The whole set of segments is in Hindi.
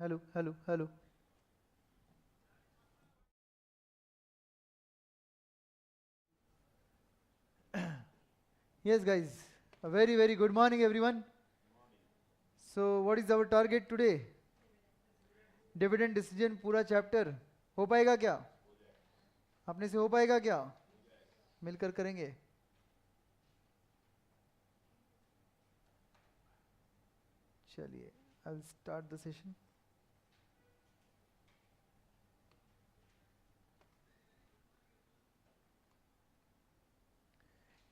Hello hello hello. Yes, guys. A very, very good morning, everyone. So, what is our target today? Dividend decision पूरा चैप्टर हो पाएगा क्या? अपने से हो पाएगा क्या? मिलकर करेंगे। चलिए, I will start the session.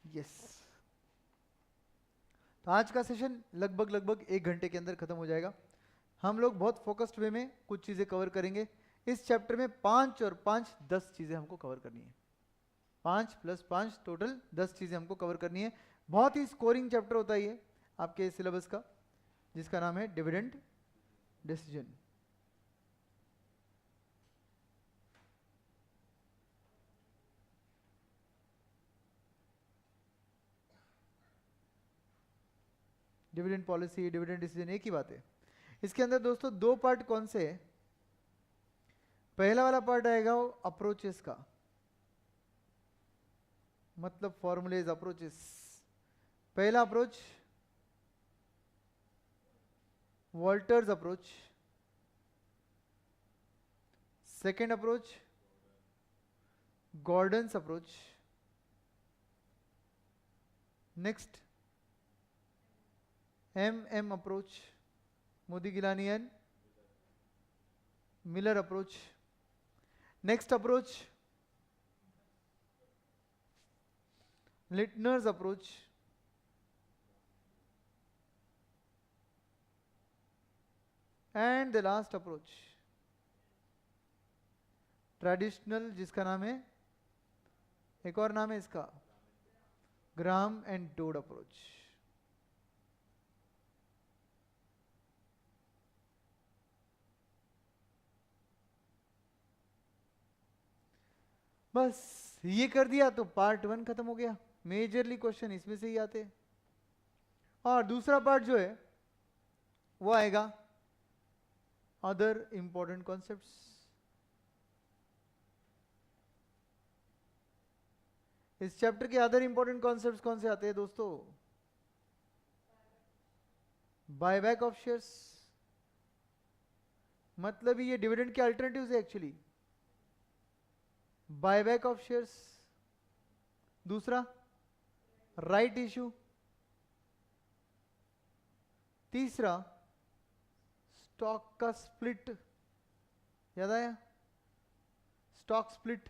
Yes, तो आज का सेशन लगभग 1 घंटे के अंदर खत्म हो जाएगा। हम लोग बहुत फोकस्ड वे में कुछ चीज़ें कवर करेंगे। इस चैप्टर में 5 और 5 10 चीज़ें हमको कवर करनी है। 5 + 5 टोटल 10 चीज़ें हमको कवर करनी है। बहुत ही स्कोरिंग चैप्टर होता है ये आपके सिलेबस का, जिसका नाम है dividend decision. Dividend policy, dividend decision एक ही बात है। इसके अंदर दोस्तों 2 पार्ट कौन से है? पहला वाला पार्ट आएगा वो अप्रोचेस का, मतलब फॉर्मुलेज, अप्रोचेस। पहला approach Walter's approach, second approach Gordon's approach, next MM approach, Modigliani and Miller approach, next approach Lintner's approach, and the last approach traditional, जिसका नाम है, एक और नाम है इसका, ग्राहम एंड टोड अप्रोच। बस ये कर दिया तो पार्ट 1 खत्म हो गया। मेजरली क्वेश्चन इसमें से ही आते हैं। और दूसरा पार्ट जो है वो आएगा अदर इंपॉर्टेंट कॉन्सेप्ट्स। इस चैप्टर के अदर इंपॉर्टेंट कॉन्सेप्ट्स कौन से आते हैं दोस्तों? बायबैक ऑफ शेयर्स, मतलब ये डिविडेंड के अल्टरनेटिव्स है एक्चुअली। बायबैक ऑफ शेयर्स, दूसरा राइट इशू, तीसरा स्टॉक का स्प्लिट, याद आया? स्टॉक स्प्लिट,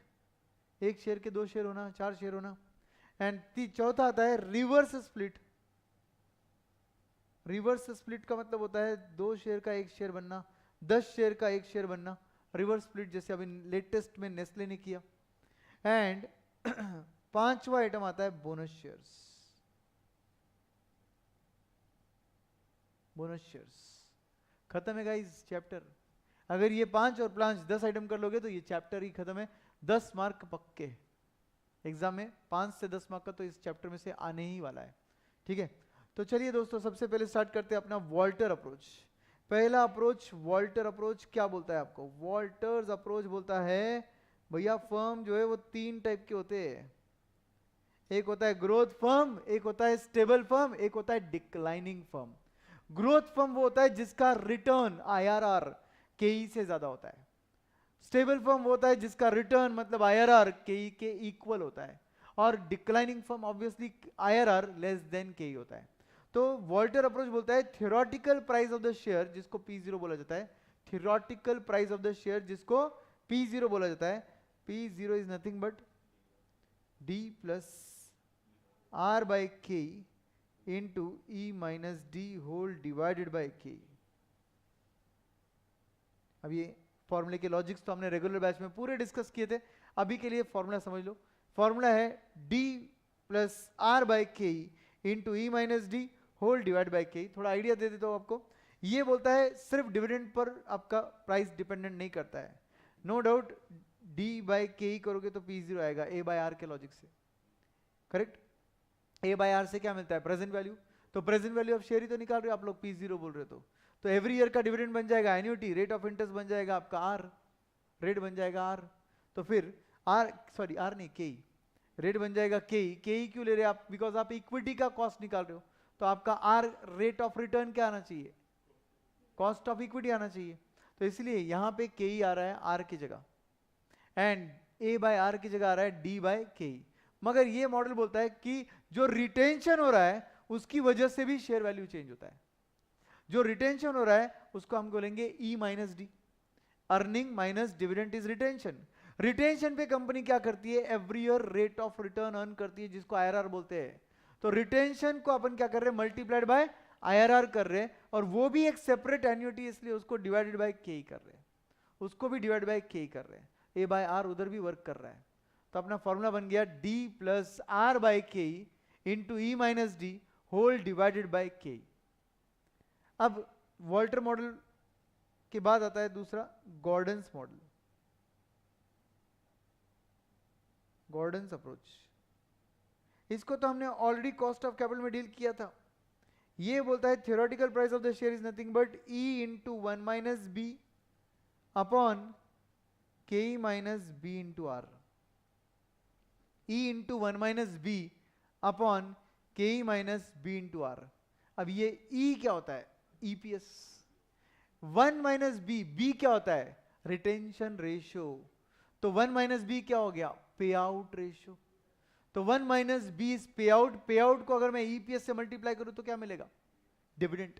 1 शेयर के 2 शेयर होना, 4 शेयर होना। एंड चौथा आता है रिवर्स स्प्लिट। रिवर्स स्प्लिट का मतलब होता है 2 शेयर का 1 शेयर बनना, 10 शेयर का 1 शेयर बनना। रिवर्स स्प्लिट जैसे अभी लेटेस्ट में नेस्ले ने किया। एंड पांचवा आइटम आता है बोनस शेयर्स। बोनस शेयर्स खत्म है गाइस चैप्टर। अगर ये 5 और 5 10 आइटम कर लोगे तो ये चैप्टर ही खत्म है। 10 मार्क पक्के एग्जाम में, 5 से 10 मार्क का तो इस चैप्टर में से आने ही वाला है। ठीक है, तो चलिए दोस्तों, सबसे पहले स्टार्ट करते हैं अपना वॉल्टर अप्रोच। पहला अप्रोच वॉल्टर अप्रोच क्या बोलता है आपको? वॉल्टर्स अप्रोच बोलता है भैया फर्म जो है वो 3 टाइप के होते हैं। एक होता है ग्रोथ फर्म, एक होता है स्टेबल फर्म, एक होता है डिक्लाइनिंग फर्म। ग्रोथ फर्म वो होता है जिसका रिटर्न IRR KE से ज्यादा होता है। स्टेबल फर्म होता है जिसका रिटर्न मतलब IRR KE के इक्वल होता है। और declining firm obviously IRR less than KE होता है। तो वॉल्टर अप्रोच बोलता है theoretical price of the share, जिसको P0 बोला जाता है। Theoretical price of the share जिसको P0 बोला जाता है। P0 is nothing but D plus R by K into E minus D whole divided by K। अब ये फॉर्मूले के लॉजिक्स तो हमने रेगुलर बैच में पूरे डिस्कस किए थे। अभी के लिए फॉर्मूला समझ लो। फॉर्मूला है D plus R by K into E minus D whole divide by K. थोड़ा आइडिया दे देता हूँ आपको। ये बोलता है सिर्फ डिविडेंड पर आपका प्राइस डिपेंडेंट नहीं करता है। नो डाउट D बाई के करोगे तो P0 आएगा A बाई आर के लॉजिक से। करेक्ट? A बाई आर से क्या मिलता है? Present value. तो प्रेजेंट वैल्यू ऑफ शेयर ही तो निकाल रहे हो आप लोग, P0 बोल रहे हो तो एवरी ईयर का डिविडेंड बन जाएगा एन्युटी, रेट ऑफ इंटरेस्ट बन जाएगा आपका आर, रेट बन जाएगा आर, तो फिर आर सॉरी आर नहीं के, रेट बन जाएगा के क्यों ले रहे आप, बिकॉज आप इक्विटी का कॉस्ट निकाल रहे हो, तो आपका आर रेट ऑफ रिटर्न क्या आना चाहिए, कॉस्ट ऑफ इक्विटी आना चाहिए, तो इसलिए यहां पे के आ रहा है आर की जगह, एंड ए बाय आर की जगह आ रहा है डी बाय के। मगर ये मॉडल बोलता है कि जो रिटेंशन हो रहा है उसकी वजह से भी शेयर वैल्यू चेंज होता है, जो रिटेंशन हो रहा है उसको हम बोलेंगे E minus D, earning minus dividend is retention. Retention पे कंपनी क्या करती है, every year rate of return earn करती है जिसको आईआरआर बोलते हैं, तो रिटेंशन को अपन क्या कर रहे हैं, मल्टीप्लाइड बाय आईआरआर कर रहे हैं, और वो भी एक सेपरेट एन्युटी इसलिए उसको डिवाइडेड बाय के कर रहे हैं, उसको भी डिवाइड बाय के कर रहे हैं, ए बाय आर उधर भी वर्क कर रहा है, तो अपना फॉर्मूला बन गया D plus R by K into E minus D whole divided by K. अब वॉल्टर मॉडल के बाद आता है दूसरा गॉर्डन्स मॉडल, गॉर्डन्स अप्रोच, इसको तो हमने ऑलरेडी कॉस्ट ऑफ कैपिटल में डील किया था। ये बोलता है theoretical price of the share is nothing but E into 1 minus B upon K minus B into R, E into 1 minus B upon K minus B into R. अब ये ई क्या होता है, ईपीएस, 1 माइनस बी क्या होता है, रिटेंशन रेशियो, तो 1 माइनस बी क्या हो गया, पे आउट रेशियो, तो 1 minus B is payout, payout को अगर मैं ईपीएस से मल्टीप्लाई करूं तो क्या मिलेगा, डिविडेंड।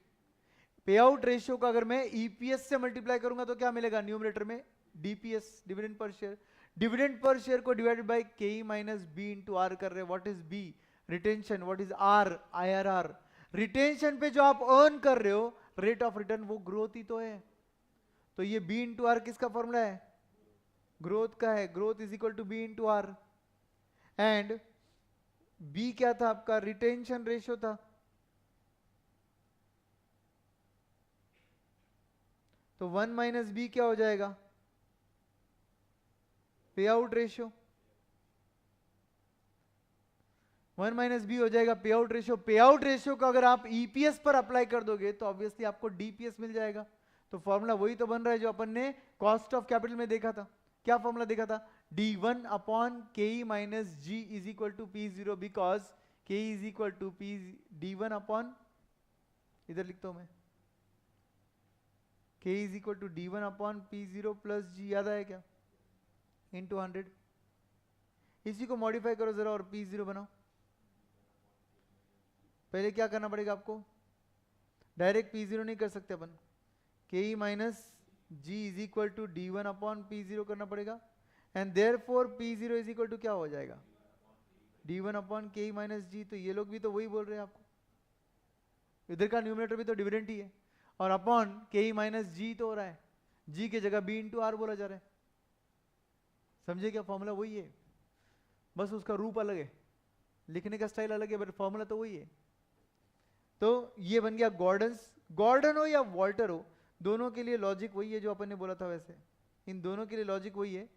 पे आउट रेशियो को अगर मैं ईपीएस से मल्टीप्लाई करूंगा तो क्या मिलेगा, न्यूमरेटर में DPS, dividend per share, dividend per share को divided by K minus B into R कर रहे हैं, what is B, retention, what is R, IRR. Retention पे जो आप अर्न कर रहे हो रेट ऑफ रिटर्न वो ग्रोथ ही तो है, तो ये बी इंटू आर किसका फॉर्मूला है, ग्रोथ का है, growth is equal to B into R, and B क्या था आपका, रिटेंशन रेशियो था, तो 1 माइनस बी क्या हो जाएगा, पे आउट रेशियो, 1 माइनस बी हो जाएगा पे आउट रेशियो। पे आउट रेशियो को अगर आप ईपीएस पर अप्लाई कर दोगे तो ऑब्वियसली आपको डीपीएस मिल जाएगा, तो फॉर्मूला वही तो बन रहा है जो अपन ने कॉस्ट ऑफ कैपिटल में देखा था, क्या फॉर्मूला देखा था, D1 upon K minus G is equal to P0 because K is equal to P D1 upon, इधर लिखता हूं मैं, K is equal to D1 upon P0 plus G, याद आया क्या, इंटू 100। इसी को मॉडिफाई करो जरा और P0 बनाओ। पहले क्या करना पड़ेगा आपको, डायरेक्ट P0 नहीं कर सकते अपन, K minus G is equal to D1 upon P0 करना पड़ेगा, and therefore P0 is equal to क्या हो जाएगा, D1 अपॉन के माइनस जी। तो ये लोग भी तो वही बोल रहे हैं आपको, इधर का न्यूमरेटर भी तो डिविडेंड ही है, और अपॉन के माइनस जी तो हो रहा है, जी की जगह बी इंटू आर बोला जा रहा है, समझे क्या, फॉर्मूला वही है, बस उसका रूप अलग है, लिखने का स्टाइल अलग है, बट फॉर्मूला तो वही है। तो ये बन गया गॉर्डन्स, गॉर्डन हो या वॉल्टर हो दोनों के लिए लॉजिक वही है जो अपन ने बोला था, वैसे इन दोनों के लिए लॉजिक वही है,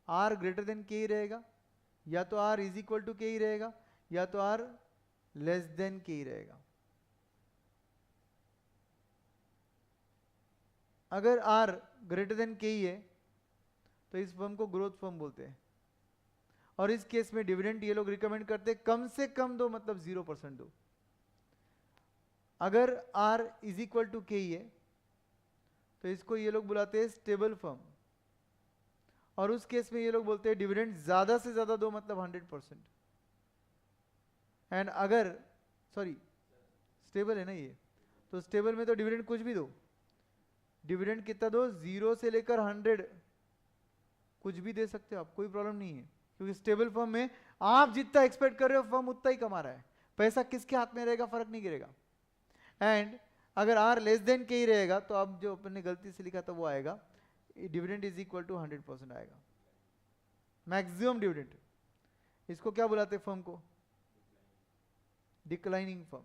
आर ग्रेटर देन के ही रहेगा, या तो आर इज इक्वल टू के ही रहेगा, या तो आर लेस देन के ही रहेगा। अगर आर ग्रेटर देन के ही है तो इस फर्म को ग्रोथ फर्म बोलते हैं, और इस केस में डिविडेंड ये लोग रिकमेंड करते हैं कम से कम दो, मतलब 0% दो। अगर R इज इक्वल टू के ही है तो इसको ये लोग बुलाते हैं स्टेबल फर्म, और उस केस में ये लोग बोलते हैं डिविडेंड ज्यादा से ज्यादा दो, मतलब 100%। एंड अगर सॉरी स्टेबल है ना ये, तो स्टेबल में तो डिविडेंड कुछ भी दो, डिविडेंड कितना दो, 0 से लेकर 100 कुछ भी दे सकते हो आप, कोई प्रॉब्लम नहीं है, क्योंकि स्टेबल फर्म में आप जितना एक्सपेक्ट कर रहे हो फर्म उतना ही कमा रहा है, पैसा किसके हाथ में रहेगा फर्क नहीं गिरेगा। एंड अगर R लेस देन के ही रहेगा तो अब जो अपन ने गलती से लिखा था वो आएगा, डिविडेंड इज इक्वल टू 100% आएगा, मैक्सिमम डिविडेंड। इसको क्या बुलाते हैं फर्म को, डिक्लाइनिंग फर्म।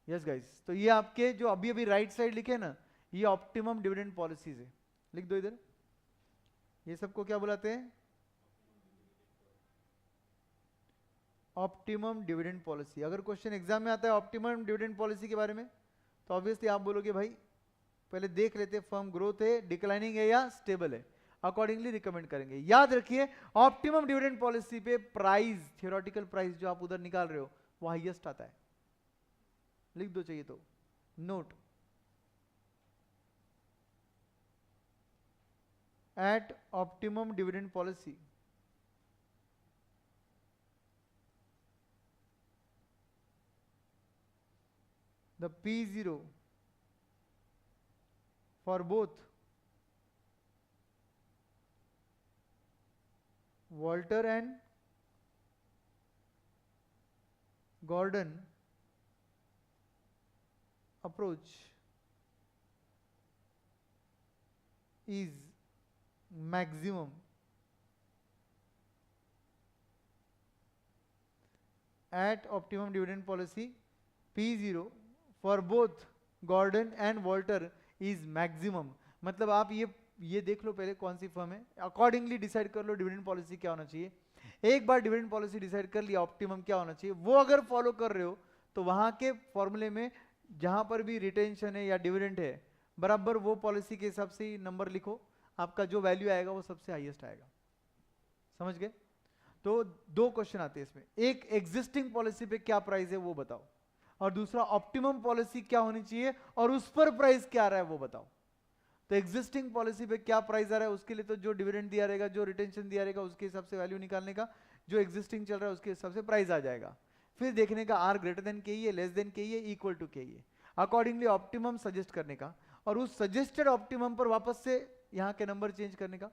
यस गाइस, तो ये आपके जो अभी अभी राइट साइड लिखे ना, ये ऑप्टिमम डिविडेंड पॉलिसीज है, लिख दो इधर, ये सबको क्या बुलाते हैं, ऑप्टिमम डिविडेंड पॉलिसी। अगर क्वेश्चन एग्जाम में आता है ऑप्टिमम डिविडेंड पॉलिसी के बारे में, तो ऑब्वियसली आप बोलोगे भाई पहले देख लेते फर्म ग्रोथ है, डिक्लाइनिंग है या स्टेबल है, अकॉर्डिंगली रिकमेंड करेंगे। याद रखिए ऑप्टिमम डिविडेंड पॉलिसी पे प्राइस, थियोरेटिकल प्राइस जो आप उधर निकाल रहे हो वो हाईएस्ट आता है, लिख दो चाहिए तो, note at optimum dividend policy the P0 for both Walter and Gordon approach is maximum at optimum dividend policy P0 for both Gordon and Walter is maximum. मतलब आप ये देख लो पहले कौन सी फर्म है, अकॉर्डिंगली डिसाइड कर लो डिविडेंड पॉलिसी क्या होना चाहिए। एक बार डिविडेंड पॉलिसी डिसाइड कर लिया ऑप्टिमम क्या होना चाहिए, वो अगर फॉलो कर रहे हो तो वहां के फॉर्मूले में जहां पर भी रिटेंशन है या डिविडेंड है बराबर वो पॉलिसी के हिसाब से ही नंबर लिखो, आपका जो वैल्यू आएगा वो सबसे हाईएस्ट आएगा। समझ गए? तो दो क्वेश्चन आते हैं इसमें, एक एग्जिस्टिंग पॉलिसी पे क्या प्राइस है वो बताओ, और दूसरा ऑप्टिमम पॉलिसी क्या होनी चाहिए और उस पर प्राइस क्या आ रहा है वो बताओ। तो एग्जिस्टिंग पॉलिसी पे क्या प्राइस आ रहा है उसके लिए तो जो डिविडेंड दिया रहेगा, जो रिटेंशन दिया रहेगा उसके हिसाब से वैल्यू निकालने का, जो एग्जिस्टिंग चल रहा है उसके हिसाब से प्राइस आ जाएगा। फिर देखने का आर ग्रेटर देन के है, लेस देन के है, इक्वल टू के है, अकॉर्डिंगली ऑप्टिमम सजेस्ट करने का, और उस सजेस्टेड ऑप्टिमम पर वापस से यहाँ के नंबर चेंज करने का,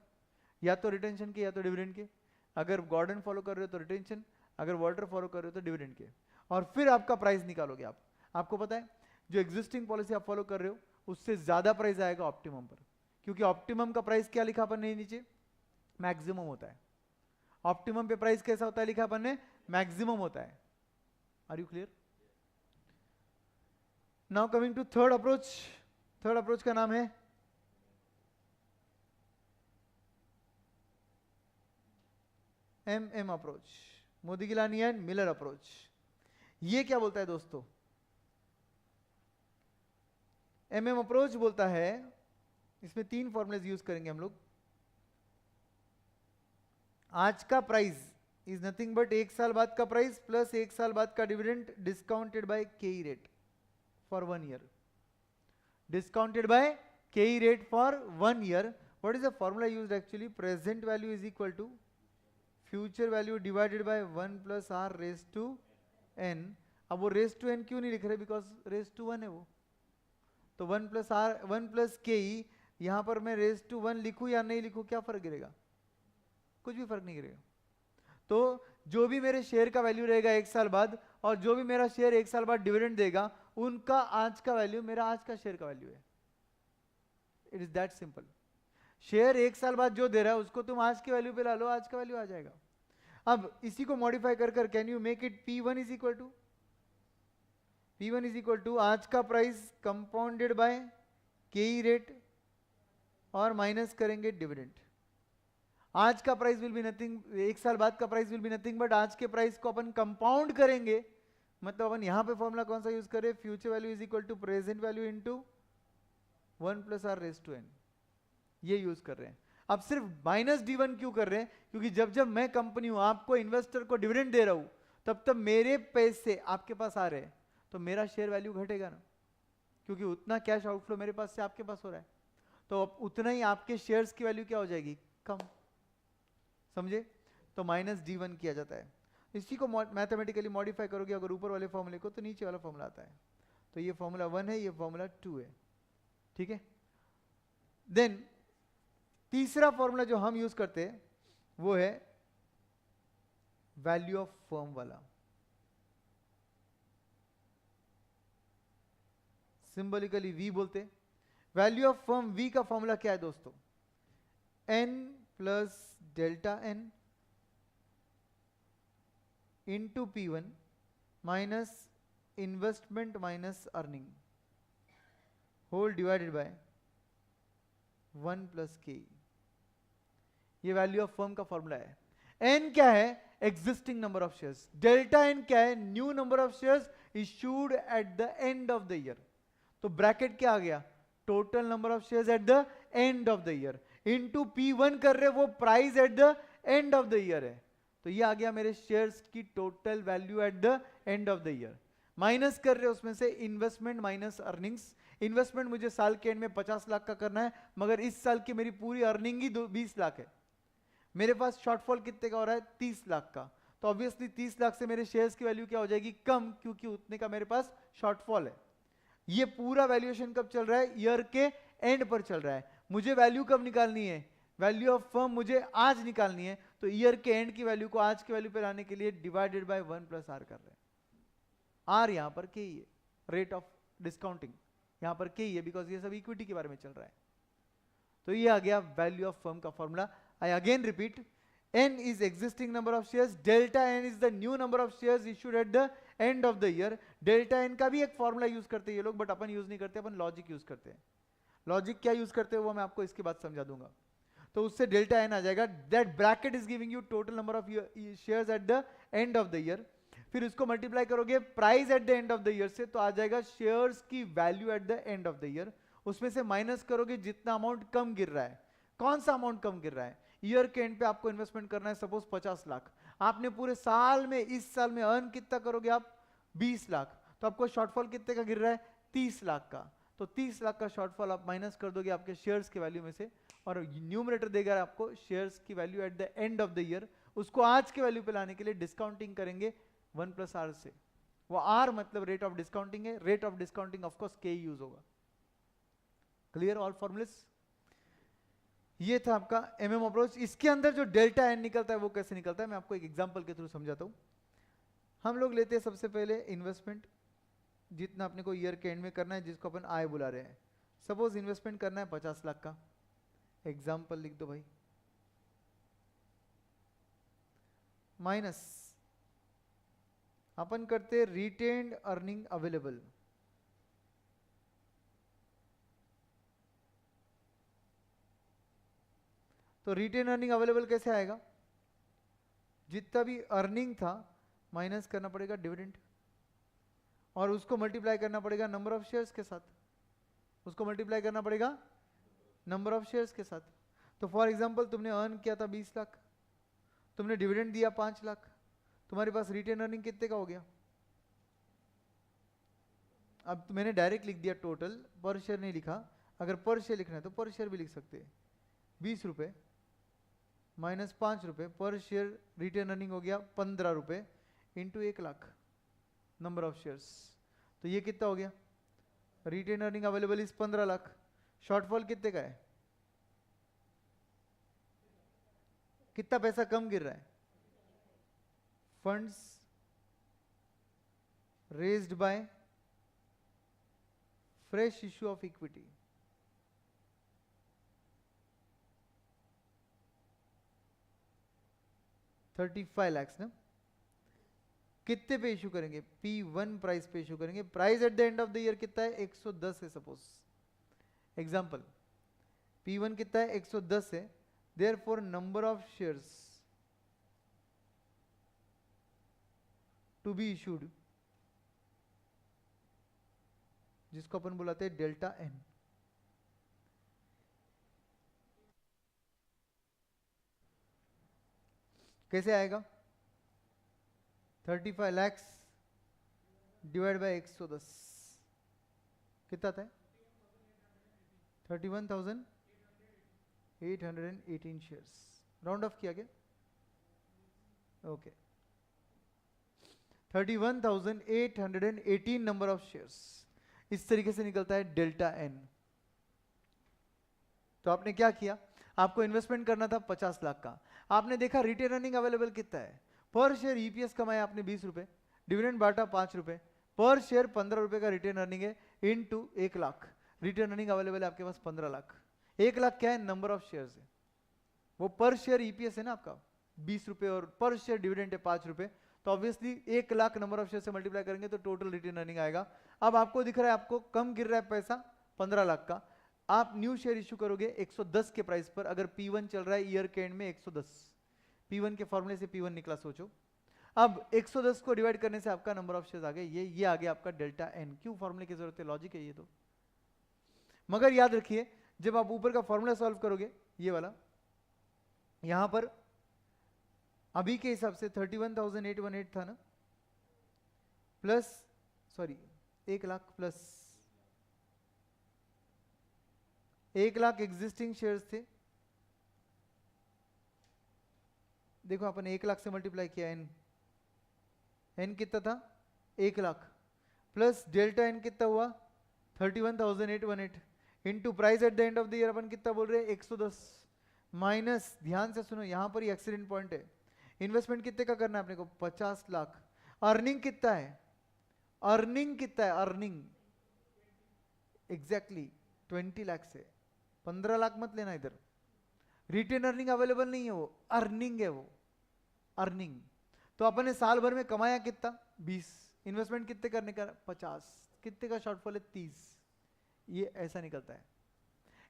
या तो रिटेंशन के या तो डिविडेंड के। अगर गॉर्डन फॉलो कर रहे हो तो रिटेंशन, अगर वॉल्टर फॉलो कर रहे हो तो डिविडेंड के, और फिर आपका प्राइस निकालोगे आप। आपको पता है जो एग्जिस्टिंग पॉलिसी आप फॉलो कर रहे हो उससे ज्यादा प्राइस आएगा ऑप्टिमम पर, क्योंकि ऑप्टिमम का प्राइस क्या लिखा अपन ने नीचे, मैक्सिमम होता है। ऑप्टिमम पे प्राइस कैसा होता है लिखा अपन ने, मैक्सिमम होता है। Are you clear? Now coming to third approach. Third approach का नाम है MM approach, Modigliani and Miller approach. ये क्या बोलता है दोस्तों, MM अप्रोच बोलता है, इसमें तीन फॉर्मूलेज यूज करेंगे हम लोग। आज का प्राइस इज नथिंग बट एक साल बाद का प्राइस प्लस एक साल बाद का dividend discounted by KE rate for 1 year, discounted by KE rate for 1 year. What is the formula used actually, present value is equal to future value divided by 1 plus R raise to n। अब वो रेस टू n क्यों नहीं लिख रहे, बिकॉज रेस टू 1 है वो, तो 1 प्लस आर 1 प्लस KE, यहां पर मैं रेस टू 1 लिखूं या नहीं लिखूं क्या फर्क गिरेगा, कुछ भी फर्क नहीं गिरेगा। तो जो भी मेरे शेयर का वैल्यू रहेगा एक साल बाद, और जो भी मेरा शेयर एक साल बाद डिविडेंड देगा, उनका आज का वैल्यू मेरा आज का शेयर का वैल्यू है। It is that simple. Share एक साल बाद जो दे रहा है उसको तुम आज के वैल्यू पे ला लो, आज का वैल्यू आ जाएगा। अब इसी को मॉडिफाई कर can you make it P1 is equal to, P1 is equal to आज का price compounded by KE rate और माइनस करेंगे डिविडेंड। आज का प्राइस विल बी नथिंग, एक साल बाद का price will be nothing but आज के प्राइस को अपन कंपाउंड करेंगे, मतलब अपन यहां पे फॉर्मूला कौन सा यूज करें, future value is equal to present value into 1 plus R raise to n, ये यूज कर रहे हैं। अब सिर्फ माइनस D1 क्यों कर रहे हैं, क्योंकि जब जब मैं कंपनी हूं आपको इन्वेस्टर को डिविडेंड दे रहा हूं तब तब मेरे पैसे आपके पास आ रहे हैं, तो मेरा शेयर वैल्यू घटेगा ना, क्योंकि उतना कैश आउटफ्लो मेरे पास से आपके पास हो रहा है, तो उतना ही आपके शेयर्स की वैल्यू क्या हो जाएगी, कम। समझे? तो माइनस D1 किया जाता है। इसी को मैथमेटिकली मॉडिफाई करोगे अगर ऊपर वाले फॉर्मूले को, तो नीचे वाला फॉर्मूला आता है। तो ये फॉर्मूला 1 है, ये फॉर्मूला 2 है, ठीक है। देन तीसरा फॉर्मूला जो हम यूज करते हैं वो है वैल्यू ऑफ फर्म वाला, सिंबॉलिकली V बोलते। वैल्यू ऑफ फर्म V का फॉर्मूला क्या है दोस्तों, n plus delta n into P1 minus investment minus earning whole divided by 1 plus KE। ये वैल्यू ऑफ फर्म का फॉर्मूला है। n क्या है, existing number of shares. Delta N क्या है? New number of shares issued at the end of the year. तो ब्रैकेट क्या आ गया? Total number of shares at the end of the year into P1 कर रहे वो price at the end of the year है, तो ये आ गया मेरे शेयर्स की total value eight the end of the year. Minus कर रहे उसमें से इन्वेस्टमेंट माइनस अर्निंग्स। इन्वेस्टमेंट मुझे साल के एंड में 50 लाख का करना है, मगर इस साल की मेरी पूरी अर्निंग ही 20 लाख है। मेरे पास शॉर्टफॉल कितने का हो रहा है? 30 लाख का। तो ऑब्वियसली 30 लाख से मेरे शेयर्स की वैल्यू क्या हो जाएगी? कम, क्योंकि उतने का मेरे पास शॉर्टफॉल है। ये पूरा वैल्यूएशन कब चल रहा है? ईयर के एंड पर चल रहा है। मुझे वैल्यू कब निकालनी है? वैल्यू ऑफ फर्म मुझे आज निकालनी है, तो ईयर के एंड की वैल्यू को आज की वैल्यू पे लाने के लिए डिवाइडेड बाय 1 प्लस आर कर रहे हैं। आर यहां पर के ही है, रेट ऑफ डिस्काउंटिंग यहां पर के ही है, बिकॉज ये सब इक्विटी के बारे में चल रहा है। तो ये आ गया वैल्यू ऑफ फर्म का formula. I again repeat, n is existing number of shares, delta n is the new number of shares issued at the end of the year। delta n का भी एक फॉर्मूला यूज करते हैं ये लोग, बट अपन यूज नहीं करते, अपन लॉजिक यूज करते हैं। लॉजिक क्या यूज करते हैं वो मैं आपको इसके बाद समझा दूंगा। तो उससे डेल्टा एन आ जाएगा, that bracket is giving you total number of shares at the end of the year. फिर उसको मल्टीप्लाई करोगे price at the end of the year से, तो आ जाएगा शेयर्स की value eight the end of the year. उसमें से माइनस करोगे जितना अमाउंट कम गिर रहा है। कौन सा अमाउंट कम गिर रहा है? ईयर के एंड पे आपको इन्वेस्टमेंट करना है सपोज 50 लाख। आपने पूरे साल में, इस साल में अर्न कितना करोगे आप? 20 लाख। तो आपको शॉर्टफॉल कितने का गिर रहा है? 30 लाख का। तो 30 लाख का शॉर्टफॉल आप माइनस कर दोगे आपके शेयर्स की वैल्यू में से, और न्यूमरेटर देगा आपको शेयर्स की value eight the end of the year. उसको आज के वैल्यू पे लाने के लिए डिस्काउंटिंग करेंगे 1 प्लस आर से। वो आर मतलब रेट ऑफ डिस्काउंटिंग है। रेट ऑफ डिस्काउंटिंग ऑफकोर्स के यूज होगा। Clear all formulas? ये था आपका एमएम अप्रोच। इसके अंदर जो डेल्टा एन निकलता है वो कैसे निकलता है मैं आपको एक एग्जांपल के थ्रू समझाता हूं। हम लोग लेते हैं सबसे पहले इन्वेस्टमेंट, जितना अपने को ईयर के एंड में करना है, जिसको अपन आय बुला रहे हैं। सपोज इन्वेस्टमेंट करना है 50 लाख का। एग्जांपल लिख दो भाई, माइनस अपन करते रिटेन्ड अर्निंग अवेलेबल। तो रिटेन अर्निंग अवेलेबल कैसे आएगा? जितना भी अर्निंग था माइनस करना पड़ेगा डिविडेंड, और उसको मल्टीप्लाई करना पड़ेगा नंबर ऑफ शेयर्स के साथ। उसको मल्टीप्लाई करना पड़ेगा नंबर ऑफ शेयर्स के साथ। तो फॉर एग्जांपल तुमने अर्न किया था 20 लाख, तुमने डिविडेंड दिया 5 लाख, तुम्हारे पास रिटेन अर्निंग कितने का हो गया? अब मैंने डायरेक्ट लिख दिया टोटल, पर शेयर नहीं लिखा। अगर पर शेयर लिखना है तो पर शेयर भी लिख सकते हैं। 20 रुपए माइनस 5 रुपए पर शेयर, रिटेन अर्निंग हो गया 15 रुपए into 1 lakh number of shares. तो ये कितना हो गया? Retain earning available is 15 lakh. Shortfall कितने का है? कितना पैसा कम गिर रहा है? Funds raised by fresh issue of equity. $35 lakh ना। कितने पे इशू करेंगे? P1 प्राइस पे इशू करेंगे। Price at the end of the year कितना है? 110 है सपोज। एग्जांपल, P1 कितना है? 110 है। Therefore number of shares to be issued, जिसको अपन बुलाते हैं डेल्टा एन। कैसे आएगा? 35 लाख डिवाइड बाय 110 कितना था? 31,818 शेयर्स। राउंड ऑफ किया गया। Okay, 31,818 number of shares. इस तरीके से निकलता है डेल्टा एन। तो आपने क्या किया? आपको इन्वेस्टमेंट करना था 50 लाख का। आपने देखा रिटेन अर्निंग अवेलेबल कितना है? पर शेयर ईपीएस कमाया आपने 20 रुपए, डिविडेंड बांटा 5 रुपए, पर शेयर 15 रुपए का रिटेन अर्निंग है into 1 lakh. Retain earning available है आपके पास 15 लाख। 1 लाख क्या है? नंबर ऑफ शेयर्स है। वो पर शेयर ईपीएस है ना आपका 20 रुपए, और पर शेयर डिविडेंड है 5 रुपए। तो obviously 1 lakh number of share से मल्टीप्लाई करेंगे तो टोटल रिटेन अर्निंग आएगा। अब आपको दिख रहा है आपको कम गिर रहा है पैसा 15 लाख का। आप न्यू शेयर इश्यू करोगे 110 के प्राइस पर। अगर P1 चल रहा है ईयर के एंड में 110, P1 के फॉर्मूले से P1 निकला, सोचो। अब 110 को डिवाइड करने से आपका नंबर ऑफ शेयर्स आ गए, ये आ गया आपका डेल्टा एन। क्यों फॉर्मूले की जरूरत है, लॉजिक है ये तो। मगर याद रखिए जब आप ऊपर का फॉर्मूला सॉल्व करोगे, ये वाला, यहां पर अभी के हिसाब से 31,818 था ना, plus sorry 1 lakh plus 1 lakh existing shares थे। देखो अपन 1 लाख से मल्टीप्लाई किया, एन कितना था 1 लाख, प्लस डेल्टा एन कितना हुआ 31,818 into price at the end of the year अपन कितना बोल रहे हैं 110, माइनस, ध्यान से सुनो यहां पर ही एक्सीडेंट पॉइंट है, इन्वेस्टमेंट कितने का करना है अपने को 50 लाख, अर्निंग कितना है, अर्निंग कितना है, अर्निंग एग्जैक्टली 20 लाख से 15 लाख मत लेना इधर, रिटेन अर्निंग अवेलेबल नहीं है, वो अर्निंग है, वो अर्निंग। तो अपन ने साल भर में कमाया कितना 20, इन्वेस्टमेंट कितने करने का 50, कितने का शॉर्टफॉल है 30, ये ऐसा निकलता है।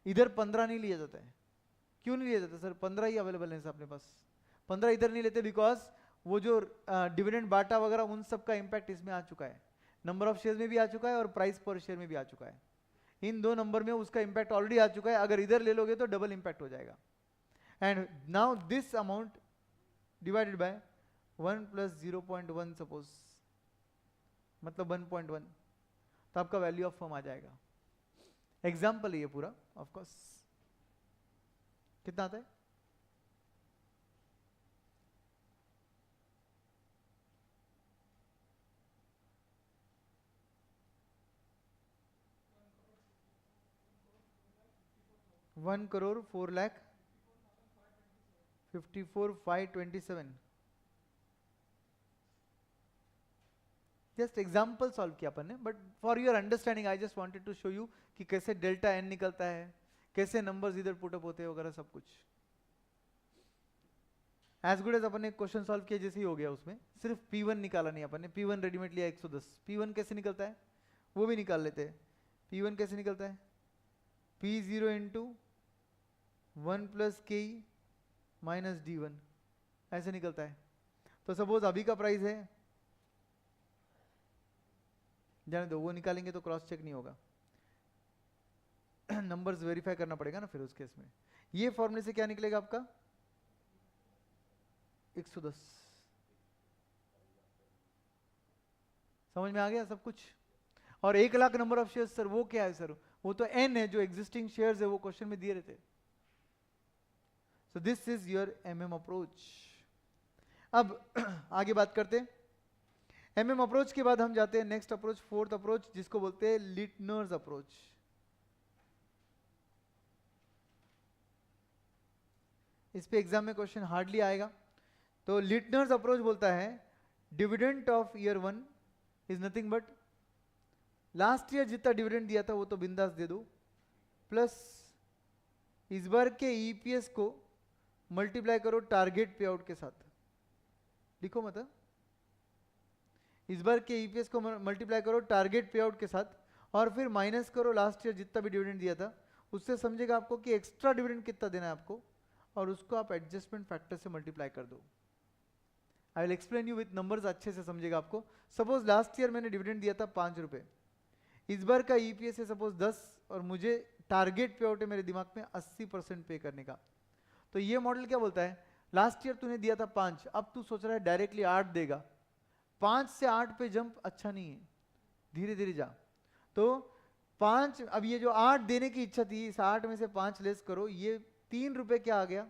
इधर 15 नहीं लिया जाता है, क्यों नहीं लिया जाता सर, 15 ही अवेलेबल है अपने पास, 15 इधर नहीं लेते बिकॉज वो जो डिविडेंड बाटा वगैरह उन सब का इंपैक्ट इसमें आ चुका है, नंबर ऑफ शेयर में भी आ चुका है और प्राइस पर शेयर में भी आ चुका है, इन दो नंबर में उसका इंपैक्ट ऑलरेडी आ चुका है, अगर इधर ले लोगे तो डबल इंपैक्ट हो जाएगा। And now this amount divided by 1 plus 0.1 suppose, मतलब 1.1, तो आपका वैल्यू ऑफ फर्म आ जाएगा। एग्जाम्पल है ये पूरा, ऑफ कोर्स कितना आता है 1,04,54,527। जस्ट एग्जाम्पल सॉल्व किया अपन ने, but for your understanding I just wanted to show you कि कैसे डेल्टा एन निकलता है, कैसे नंबर्स इधर पुटअप होते हैं वगैरह सब कुछ। एज गुड एज अपन ने क्वेश्चन सॉल्व किया जैसे ही हो गया, उसमें सिर्फ P1 निकाला नहीं अपन ने, P1 रेडीमेड लिया 110, P1 कैसे निकलता है वो भी निकाल लेते हैं। P1 कैसे निकलता है, P0 इंटू 1 प्लस के माइनस D1, ऐसे निकलता है। तो सपोज अभी का प्राइस है, जाने दो, वो निकालेंगे तो क्रॉस चेक नहीं होगा, नंबर्स वेरीफाई करना पड़ेगा ना फिर उस केस में। ये फॉर्मूले से क्या निकलेगा आपका 110, समझ में आ गया सब कुछ। और 1 lakh number of shares sir वो क्या है सर, वो तो एन है जो एग्जिस्टिंग शेयर्स है, वो क्वेश्चन में दिए रहते। So this is your MM approach. अब आगे बात करते हैं, एमएम अप्रोच के बाद हम जाते हैं नेक्स्ट अप्रोच, फोर्थ अप्रोच, जिसको बोलते हैं लिटनर्स अप्रोच। इस पे एग्जाम में क्वेश्चन हार्डली आएगा। तो लिटनर्स अप्रोच बोलता है dividend of year 1 is nothing but last year जितना डिविडेंड दिया था वो तो बिंदास दे दो, प्लस इस बार के ईपीएस को मल्टीप्लाई करो टारगेट पे आउट के साथ, लिखो मतलब इस बार के ईपीएस को मल्टीप्लाई करो टारगेट पे आउट के साथ, और फिर माइनस करो लास्ट ईयर जितना भी डिविडेंड दिया था उससे, समझेगा आपको कि एक्स्ट्रा डिविडेंड कितना देना है आपको, और उसको आप एडजस्टमेंट फैक्टर से मल्टीप्लाई कर दो। I will explain you with numbers, अच्छे से समझेगा आपको। सपोज लास्ट ईयर मैंने डिविडेंड दिया था 5 रुपए, इस बार का ईपीएस है सपोज 10, और मुझे टारगेट पे आउट है मेरे दिमाग में 80% पे करने का। तो ये मॉडल क्या बोलता है, लास्ट ईयर तूने दिया था 5, अब तू सोच रहा है डायरेक्टली 8 देगा, 5 से 8 पे जंप अच्छा नहीं है, धीरे धीरे जा। तो 5, अब ये जो 8 देने की इच्छा थी, इस 8 में से 5 लेस करो, ये 3 रुपए क्या आ गया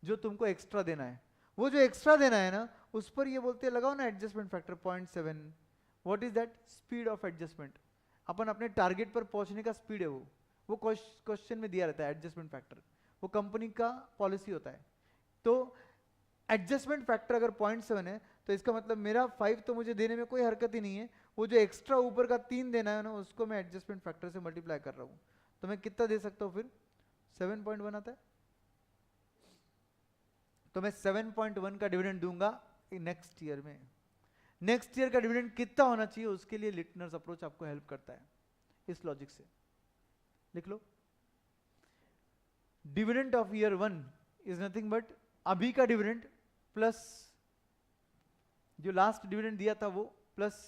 जो तुमको एक्स्ट्रा देना है। वो जो एक्स्ट्रा देना है ना, उस पर ये बोलते हैं लगाओ ना adjustment factor 0.7। What is that, speed of adjustment. अपन अपने टारगेट पर पहुंचने का स्पीड है वो क्वेश्चन में दिया रहता है एडजस्टमेंट फैक्टर, वो कंपनी का पॉलिसी होता है। तो एडजस्टमेंट फैक्टर अगर 0.7 है तो इसका मतलब मेरा 5 तो मुझे देने में कोई हरकत ही नहीं है, वो जो एक्स्ट्रा ऊपर का 3 देना है ना, उसको मैं एडजस्टमेंट फैक्टर से मल्टीप्लाई कर रहा हूँ। तो मैं कितना दे सकता हूँ फिर, 7.1 आता है। तो मैं 7.1 का डिविडेंड दूंगा नेक्स्ट ईयर में। नेक्स्ट ईयर का डिविडेंड कितना होना चाहिए, उसके लिए लिटनर्स अप्रोच आपको हेल्प करता है। इस लॉजिक से लिख लो, dividend of year 1 is nothing but अभी का डिविडेंड प्लस जो लास्ट डिविडेंड दिया था वो प्लस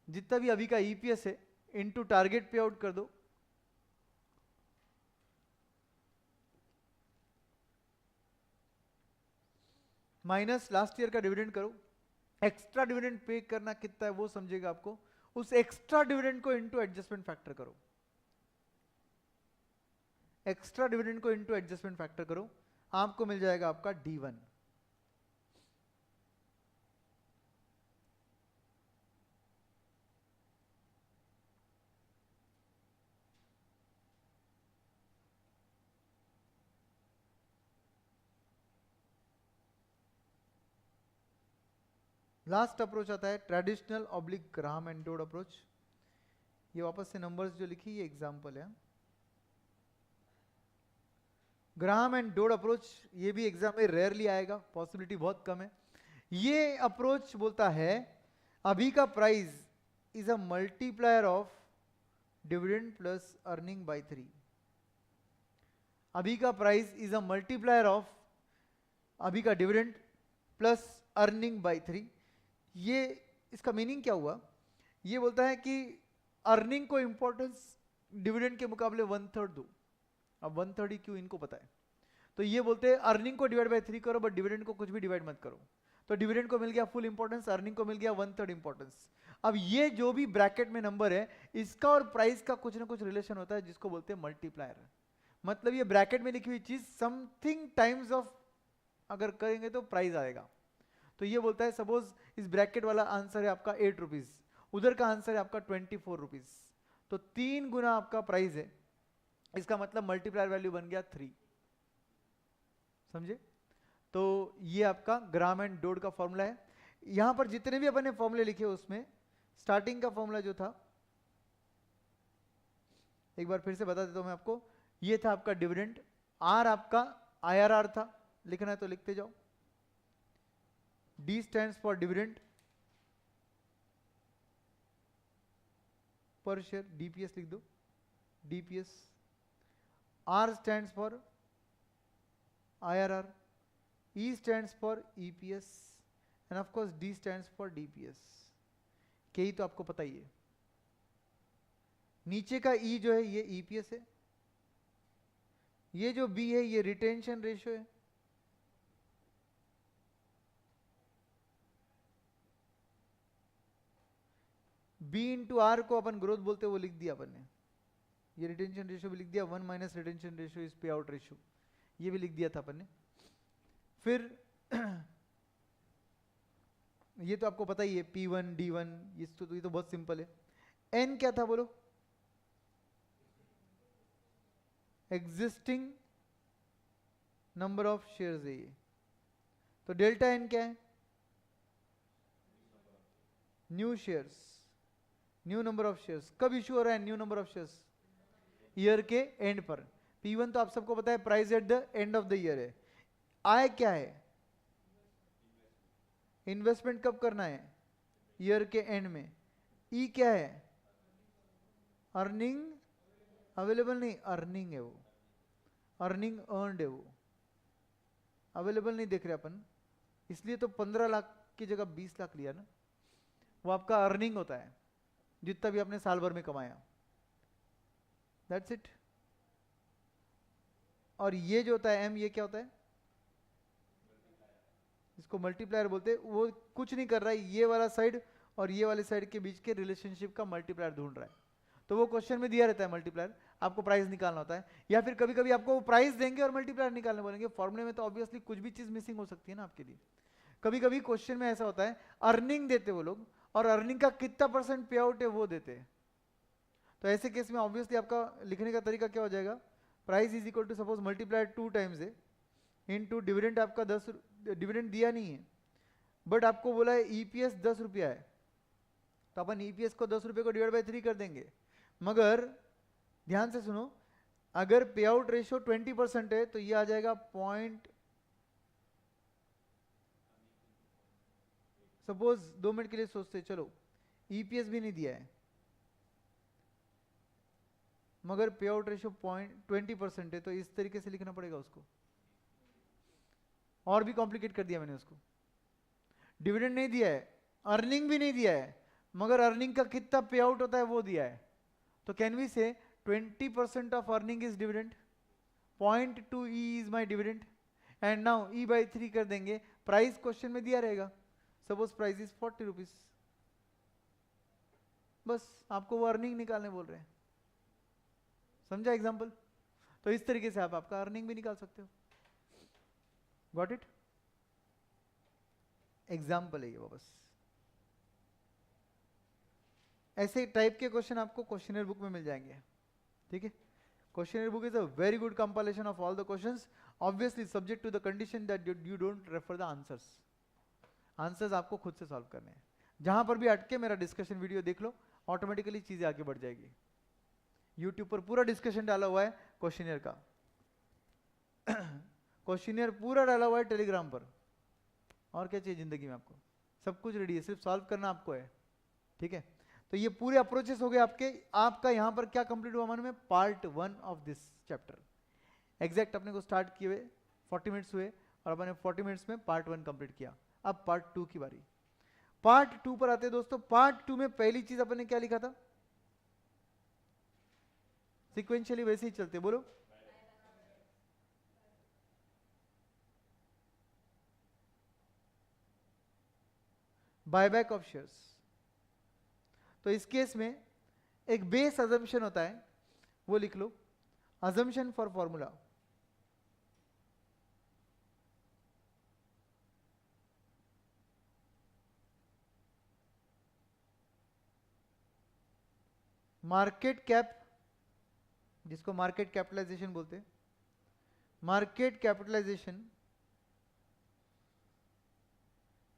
जितना भी अभी का ईपीएस है इनटू टारगेट पे आउट कर दो, माइनस लास्ट ईयर का डिविडेंड करो, एक्स्ट्रा डिविडेंड पे करना कितना है वो समझेगा आपको, उस एक्स्ट्रा डिविडेंड को इनटू एडजस्टमेंट फैक्टर करो, एक्स्ट्रा डिविडेंड को इनटू एडजस्टमेंट फैक्टर करो, आपको मिल जाएगा आपका D1। लास्ट अप्रोच आता है traditional oblique Graham and Dodd approach. ये वापस से नंबर्स जो लिखी ये एग्जांपल है। ग्राहम एंड डोड अप्रोच ये भी एग्जाम में रेयरली आएगा, पॉसिबिलिटी बहुत कम है। ये अप्रोच बोलता है अभी का price is a multiplier of dividend plus earning bye 3। अभी का price is a multiplier of अभी का डिविडेंड प्लस अर्निंग बाय 3। ये इसका मीनिंग क्या हुआ? ये बोलता है कि अर्निंग को इंपॉर्टेंस डिविडेंड के मुकाबले 1/3 दो। अब 1/3 ही क्यों इनको पता है, तो ये बोलते हैं अर्निंग को डिवाइड बाय 3 करो बट डिविडेंड को कुछ भी डिवाइड मत करो। तो डिविडेंड को मिल गया फुल इंपॉर्टेंस, अर्निंग को मिल गया 1/3 इंपॉर्टेंस। अब ये जो भी ब्रैकेट में नंबर है इसका और प्राइस का कुछ ना कुछ रिलेशन होता है जिसको बोलते हैं मल्टीप्लायर। मतलब ये ब्रैकेट में लिखी हुई चीज समथिंग टाइम्स ऑफ अगर करेंगे तो प्राइस आएगा। तो ये बोलता है सपोज इस ब्रैकेट वाला आंसर है आपका 8 रुपीज, उधर का आंसर है आपका 24 रुपीज, तो 3 गुना आपका प्राइस है, इसका मतलब मल्टीप्लायर वैल्यू बन गया 3। समझे? तो ये आपका ग्राम एंड डोड का फॉर्मूला है। यहां पर जितने भी अपन ने फॉर्मूले लिखे उसमें स्टार्टिंग का फॉर्मूला जो था एक बार फिर से बता देता हूं मैं आपको। ये था आपका डिविडेंड, आर आपका IRR था, लिखना है तो लिखते जाओ। D stands for dividend per share, DPS लिख दो, DPS। R stands for IRR, E stands for EPS and of course D stands for DPS। के ही तो आपको पता ही है। नीचे का E जो है ये EPS है, ये जो B है ये रिटेंशन रेशियो है, B इंटू आर को अपन ग्रोथ बोलते वो लिख दिया अपन ने। ये रिटेंशन रेशियो भी लिख दिया, 1 माइनस रिटेंशन रेशियो इज पे आउट रेशियो, ये भी लिख दिया था अपन ने। फिर ये तो आपको पता ही है P1 D1, ये तो बहुत सिंपल है। N क्या था बोलो? एग्जिस्टिंग नंबर ऑफ शेयर्स है ये। तो डेल्टा N क्या है? New shares, new number of shares. कब इशू हो रहा है new number of shares? Year के एंड पर। P1 तो आप सबको पता है price at the end of the year है। आय क्या है? इन्वेस्टमेंट कब करना है? ईयर के एंड में। ई क्या है? अर्निंग अवेलेबल नहीं, अर्निंग है वो, अर्निंग अर्नड है वो, अवेलेबल नहीं देख रहे अपन, इसलिए तो 15 लाख की जगह 20 लाख लिया ना। वो आपका अर्निंग होता है जितना भी आपने साल भर में कमाया, दैट्स इट। और ये जो होता है M, ये क्या होता है? इसको मल्टीप्लायर बोलते हैं। वो कुछ नहीं कर रहा है, ये वाला साइड और ये वाले साइड के बीच के रिलेशनशिप का मल्टीप्लायर ढूंढ रहा है। तो वो क्वेश्चन में दिया रहता है मल्टीप्लायर, आपको प्राइस निकालना होता है, या फिर कभी कभी आपको प्राइस देंगे और मल्टीप्लायर निकालने बोलेंगे। फॉर्मूले में तो ऑब्वियसली कुछ भी चीज मिसिंग हो सकती है ना आपके लिए। कभी कभी क्वेश्चन में ऐसा होता है अर्निंग देते वो लोग और अर्निंग का कितना % पे आउट है वो देते हैं। तो ऐसे केस में ऑब्वियसली आपका लिखने का तरीका क्या हो जाएगा? Price is equal to suppose multiplier 2 times है इनटू डिविडेंड आपका 10, डिविडेंड दिया नहीं है बट आपको बोला है ईपीएस 10 रुपया है, तो अपन ईपीएस को 10 रुपये को डिवाइड बाय 3 कर देंगे। मगर ध्यान से सुनो, अगर पे आउट रेशियो 20% है तो ये आ जाएगा पॉइंट, सपोज 2 मिनट के लिए सोचते चलो, ईपीएस भी नहीं दिया है मगर पे आउट रेशियो 20% है, तो इस तरीके से लिखना पड़ेगा उसको। और भी कॉम्प्लिकेट कर दिया मैंने उसको। डिविडेंड नहीं दिया है, अर्निंग भी नहीं दिया है, मगर अर्निंग का कितना पे आउट होता है वो दिया है। तो कैन वी से 20% of earning is dividend, 0.2 E is my dividend, and now E by 3 कर देंगे, प्राइस क्वेश्चन में दिया रहेगा, सपोज प्राइस इज 40 रुपीज, बस आपको वो अर्निंग निकालने बोल रहे हैं। समझा एग्जाम्पल? तो इस तरीके से आप आपका अर्निंग भी निकाल सकते हो। Got it? एग्जाम्पल है ये वो बस। ऐसे टाइप के क्वेश्चन आपको क्वेश्चनर बुक में मिल जाएंगे, ठीक है? Questioner book is a very good compilation of all the questions, obviously subject to the condition that you don't refer the answers. Answers आपको खुद से सॉल्व करने हैं। जहां पर भी अटके मेरा डिस्कशन वीडियो देख लो, ऑटोमेटिकली चीजें आगे बढ़ जाएगी। यूट्यूब पर पूरा डिस्कशन डाला हुआ है क्वेश्चनियर का। क्वेश्चनियर पूरा डाला हुआ है टेलीग्राम पर। और क्या चाहिए जिंदगी में आपको? सब कुछ रेडी है, सिर्फ सॉल्व करना आपको है, ठीक है? तो ये पूरे अप्रोचेस हो गए आपके। आपका यहां पर क्या कंप्लीट हुआ मन में? Part 1 of this chapter. Exact अपने को स्टार्ट किए हुए 40 मिनट्स हुए और अपने 40 मिनट्स में पार्ट 1 कंप्लीट किया। अब पार्ट 2 की बारी। पार्ट 2 पर आते हैं दोस्तों। पार्ट 2 में पहली चीज अपने क्या लिखा था? सिक्वेंशियली वैसे ही चलते, बोलो। Buyback of shares. तो इस केस में एक बेस अजम्पशन होता है, वो लिख लो। Assumption for formula, market cap, जिसको मार्केट कैपिटलाइजेशन बोलते हैं, market capitalisation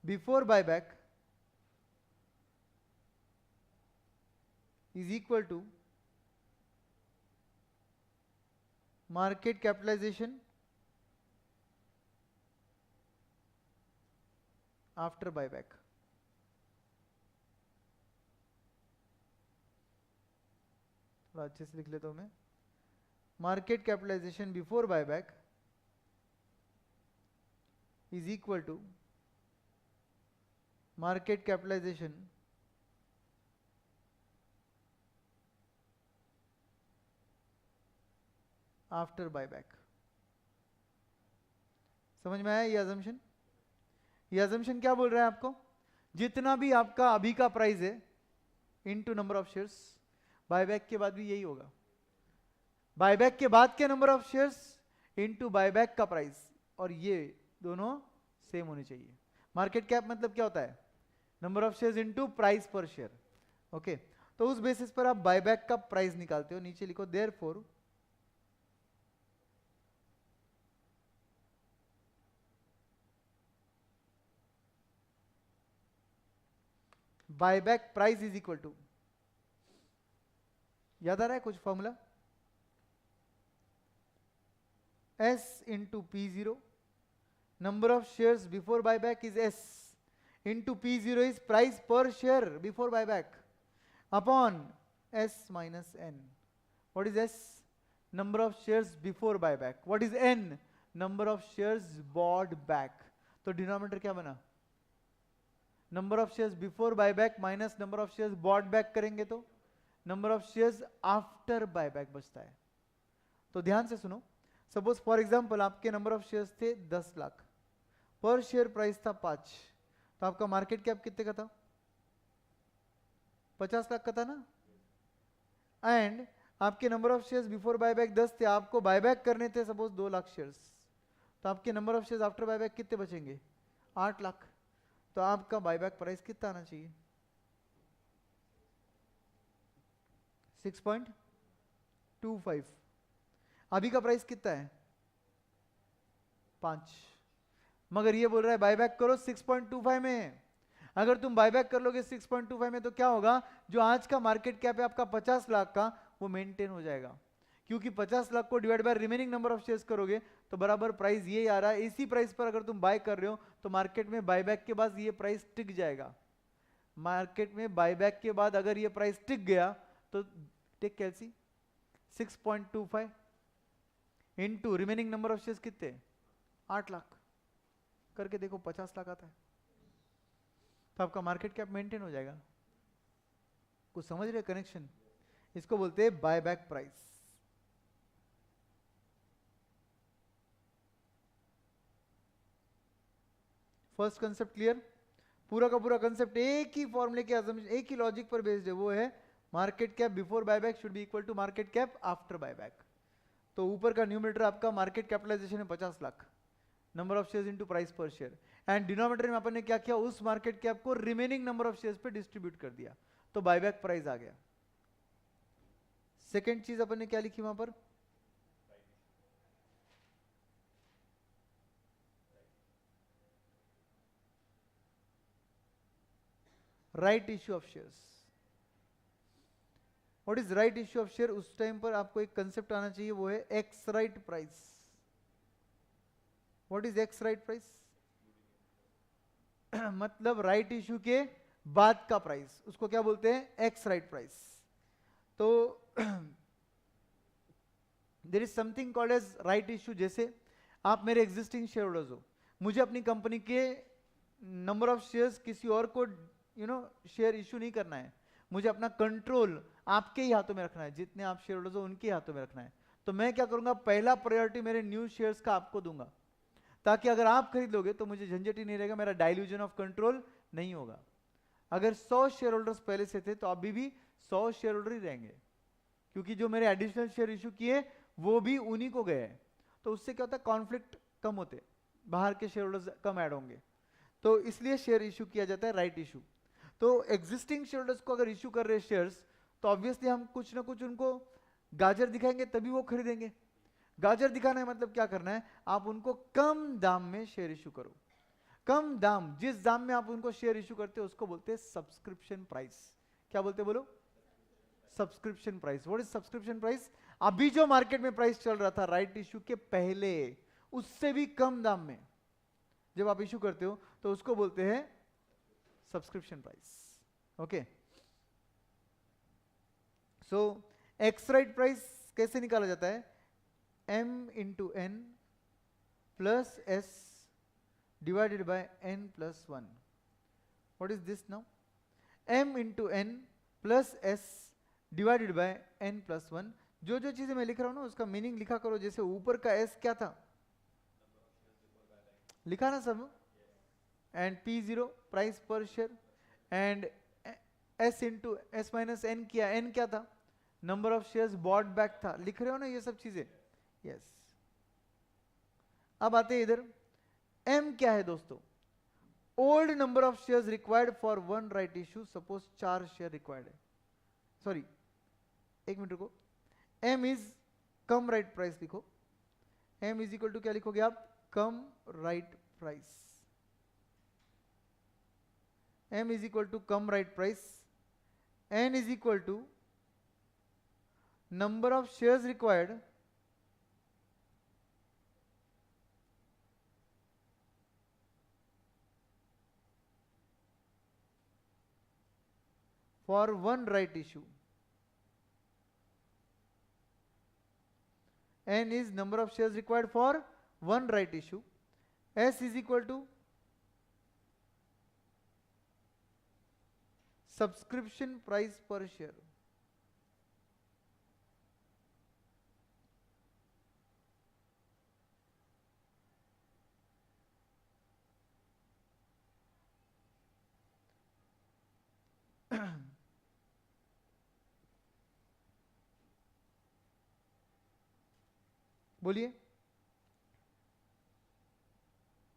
before buyback is equal to market capitalization after buyback। थोड़ा अच्छे से लिख लेता हूं मैं। Market capitalisation before buyback is equal to market capitalization after buyback. समझ में आया ये अजम्पशन? ये अजम्पशन क्या बोल रहा है आपको? जितना भी आपका अभी का प्राइस है into number of shares, buyback के बाद भी यही होगा। बायबैक के बाद के number of shares into buyback का प्राइस, और ये दोनों सेम होने चाहिए। मार्केट कैप मतलब क्या होता है? Number of shares into price पर शेयर। ओके, तो उस बेसिस पर आप बायबैक का प्राइस निकालते हो। नीचे लिखो therefore buyback price is equal to, याद आ रहा है कुछ formula? S into P0, number of shares before buyback is S into P0 is price पर share before buyback upon S minus N। What is S? Number of shares before buyback. What is N? Number of shares bought back. तो डिनोमिनेटर क्या बना? Number of shares before buyback minus number of shares bought back करेंगे तो number of shares after buyback बचता है। तो ध्यान से सुनो, सपोज फॉर एग्जांपल आपके नंबर ऑफ शेयर्स थे 10 लाख, पर शेयर प्राइस था 5, तो आपका मार्केट कैप कितने का था? 50 लाख का था ना? एंड आपके number of shares before buyback 10 थे, आपको बायबैक करने थे सपोज 2 लाख शेयर्स, तो आपके number of shares after buyback कितने बचेंगे? 8 लाख। तो आपका बायबैक प्राइस कितना आना चाहिए? 6.25। अभी का प्राइस कितना है? 5। मगर ये बोल रहा है बायबैक करो 6.25 में। अगर तुम बायबैक कर लोगे 6.25 में तो क्या होगा? जो आज का मार्केट कैप है आपका 50 लाख का, वो मेंटेन हो जाएगा, क्योंकि 50 लाख को divide by remaining number of shares करोगे तो बराबर प्राइस ये आ रहा है। इसी प्राइस पर अगर तुम बाय कर रहे हो तो मार्केट में बायबैक के बाद ये प्राइस टिक जाएगा। मार्केट में बायबैक के बाद अगर ये प्राइस टिक गया तो टेक कैलसी 6.25 into remaining number of shares कितने? 8 लाख। करके देखो 50 लाख आता है, तो आपका मार्केट कैप मेंटेन हो जाएगा। कुछ समझ रहे कनेक्शन? इसको बोलते हैं buy back price. First concept clear? पूरा का पूरा कंसेप्ट एक ही फॉर्मूले के assumption, एक ही लॉजिक पर बेस्ड है, वो है market cap before buyback should be equal to market cap after buyback. तो ऊपर का न्यूमरेटर आपका मार्केट कैपिटलाइजेशन है 50 lakh, number of shares into price पर शेयर, एंड डिनोमिनेटर में अपन ने क्या किया, उस मार्केट कैप को रिमेनिंग नंबर ऑफ शेयर्स पे डिस्ट्रीब्यूट कर दिया, तो बायबैक प्राइस आ गया। सेकेंड चीज अपन ने क्या लिखी वहां पर, right issue of shares. What is right issue of share? उस टाइम पर आपको एक कंसेप्ट आना चाहिए, वो है ex right price. What is ex right price? मतलब राइट इश्यू के बाद का प्राइस, उसको क्या बोलते हैं, एक्स राइट प्राइस। तो there is something called as right issue. जैसे आप मेरे एग्जिस्टिंग शेयर होल्डर्स हो, मुझे अपनी कंपनी के नंबर ऑफ शेयर्स किसी और को शेयर इश्यू नहीं करना है, मुझे अपना कंट्रोल आपके ही हाथों में रखना है, जितने आप शेयर होल्डर्स हो उनके हाथों में रखना है। तो मैं क्या करूंगा, पहला प्रायोरिटी मेरे न्यू शेयर्स का आपको दूंगा, ताकि अगर आप खरीद लोगे तो मुझे झंझट ही नहीं रहेगा, मेरा डाइल्यूजन ऑफ कंट्रोल नहीं होगा। अगर 100 शेयर होल्डर्स पहले से थे तो अभी भी 100 शेयर होल्डर ही रहेंगे, क्योंकि जो मेरे एडिशनल शेयर इशू किए वो भी उन्हीं को गए हैं। तो उससे क्या होता है, कॉन्फ्लिक्ट कम होते, बाहर के शेयर होल्डर्स कम ऐड होंगे, तो इसलिए शेयर इशू किया जाता है राइट इशू। तो एग्जिस्टिंग शेयर होल्डर्स को अगर इशू कर रहे शेयर्स, तो ऑब्वियसली हम कुछ ना कुछ उनको गाजर दिखाएंगे तभी वो खरीदेंगे। गाजर दिखाना है मतलब क्या करना है, आप उनको कम दाम में शेयर इशू करो। कम दाम, जिस दाम में आप उनको शेयर इशू करते हो उसको बोलते हैं सब्सक्रिप्शन प्राइस। क्या बोलते हैं बोलो? Subscription price. What is subscription price? अभी जो मार्केट में प्राइस चल रहा था राइट इशू के पहले, उससे भी कम दाम में जब आप इशू करते हो तो उसको बोलते हैं subscription price. Okay, so ex right price कैसे निकाला जाता है, m into N plus S divided by n plus 1। What is this now? m into N plus S divided by n plus 1। जो जो चीजें मैं लिख रहा हूं ना उसका मीनिंग लिखा करो। जैसे ऊपर का s क्या था, लिखा ना सब, एंड P0 प्राइस पर share, and s into S minus N किया, n क्या था, number of shares bought back था। लिख रहे हो ना ये सब चीजें? यस। अब आते हैं इधर, m क्या है दोस्तों, old number of shares required for one right issue. Suppose 4 share required है, सॉरी एक मिनट रुको, m is cum right price लिखो। m इज इक्वल टू क्या लिखोगे आप, cum right price. m is equal to cum right price, n is equal to number of shares required for one right issue. N is number of shares required for one right issue. S is equal to subscription price per share. बोलिए।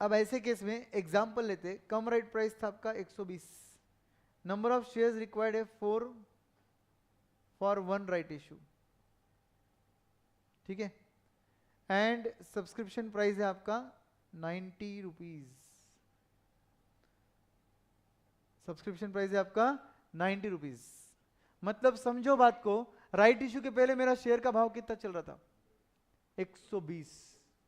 अब ऐसे केस में एग्जांपल लेते, कम राइट प्राइस था आपका 120, नंबर ऑफ शेयर्स रिक्वायर्ड है 4 फॉर वन राइट इशू, ठीक है, एंड सब्सक्रिप्शन प्राइस है आपका 90 रुपीज। सब्सक्रिप्शन प्राइस है आपका 90 रुपीज। मतलब समझो बात को, राइट इशू के पहले मेरा शेयर का भाव कितना चल रहा था, 120,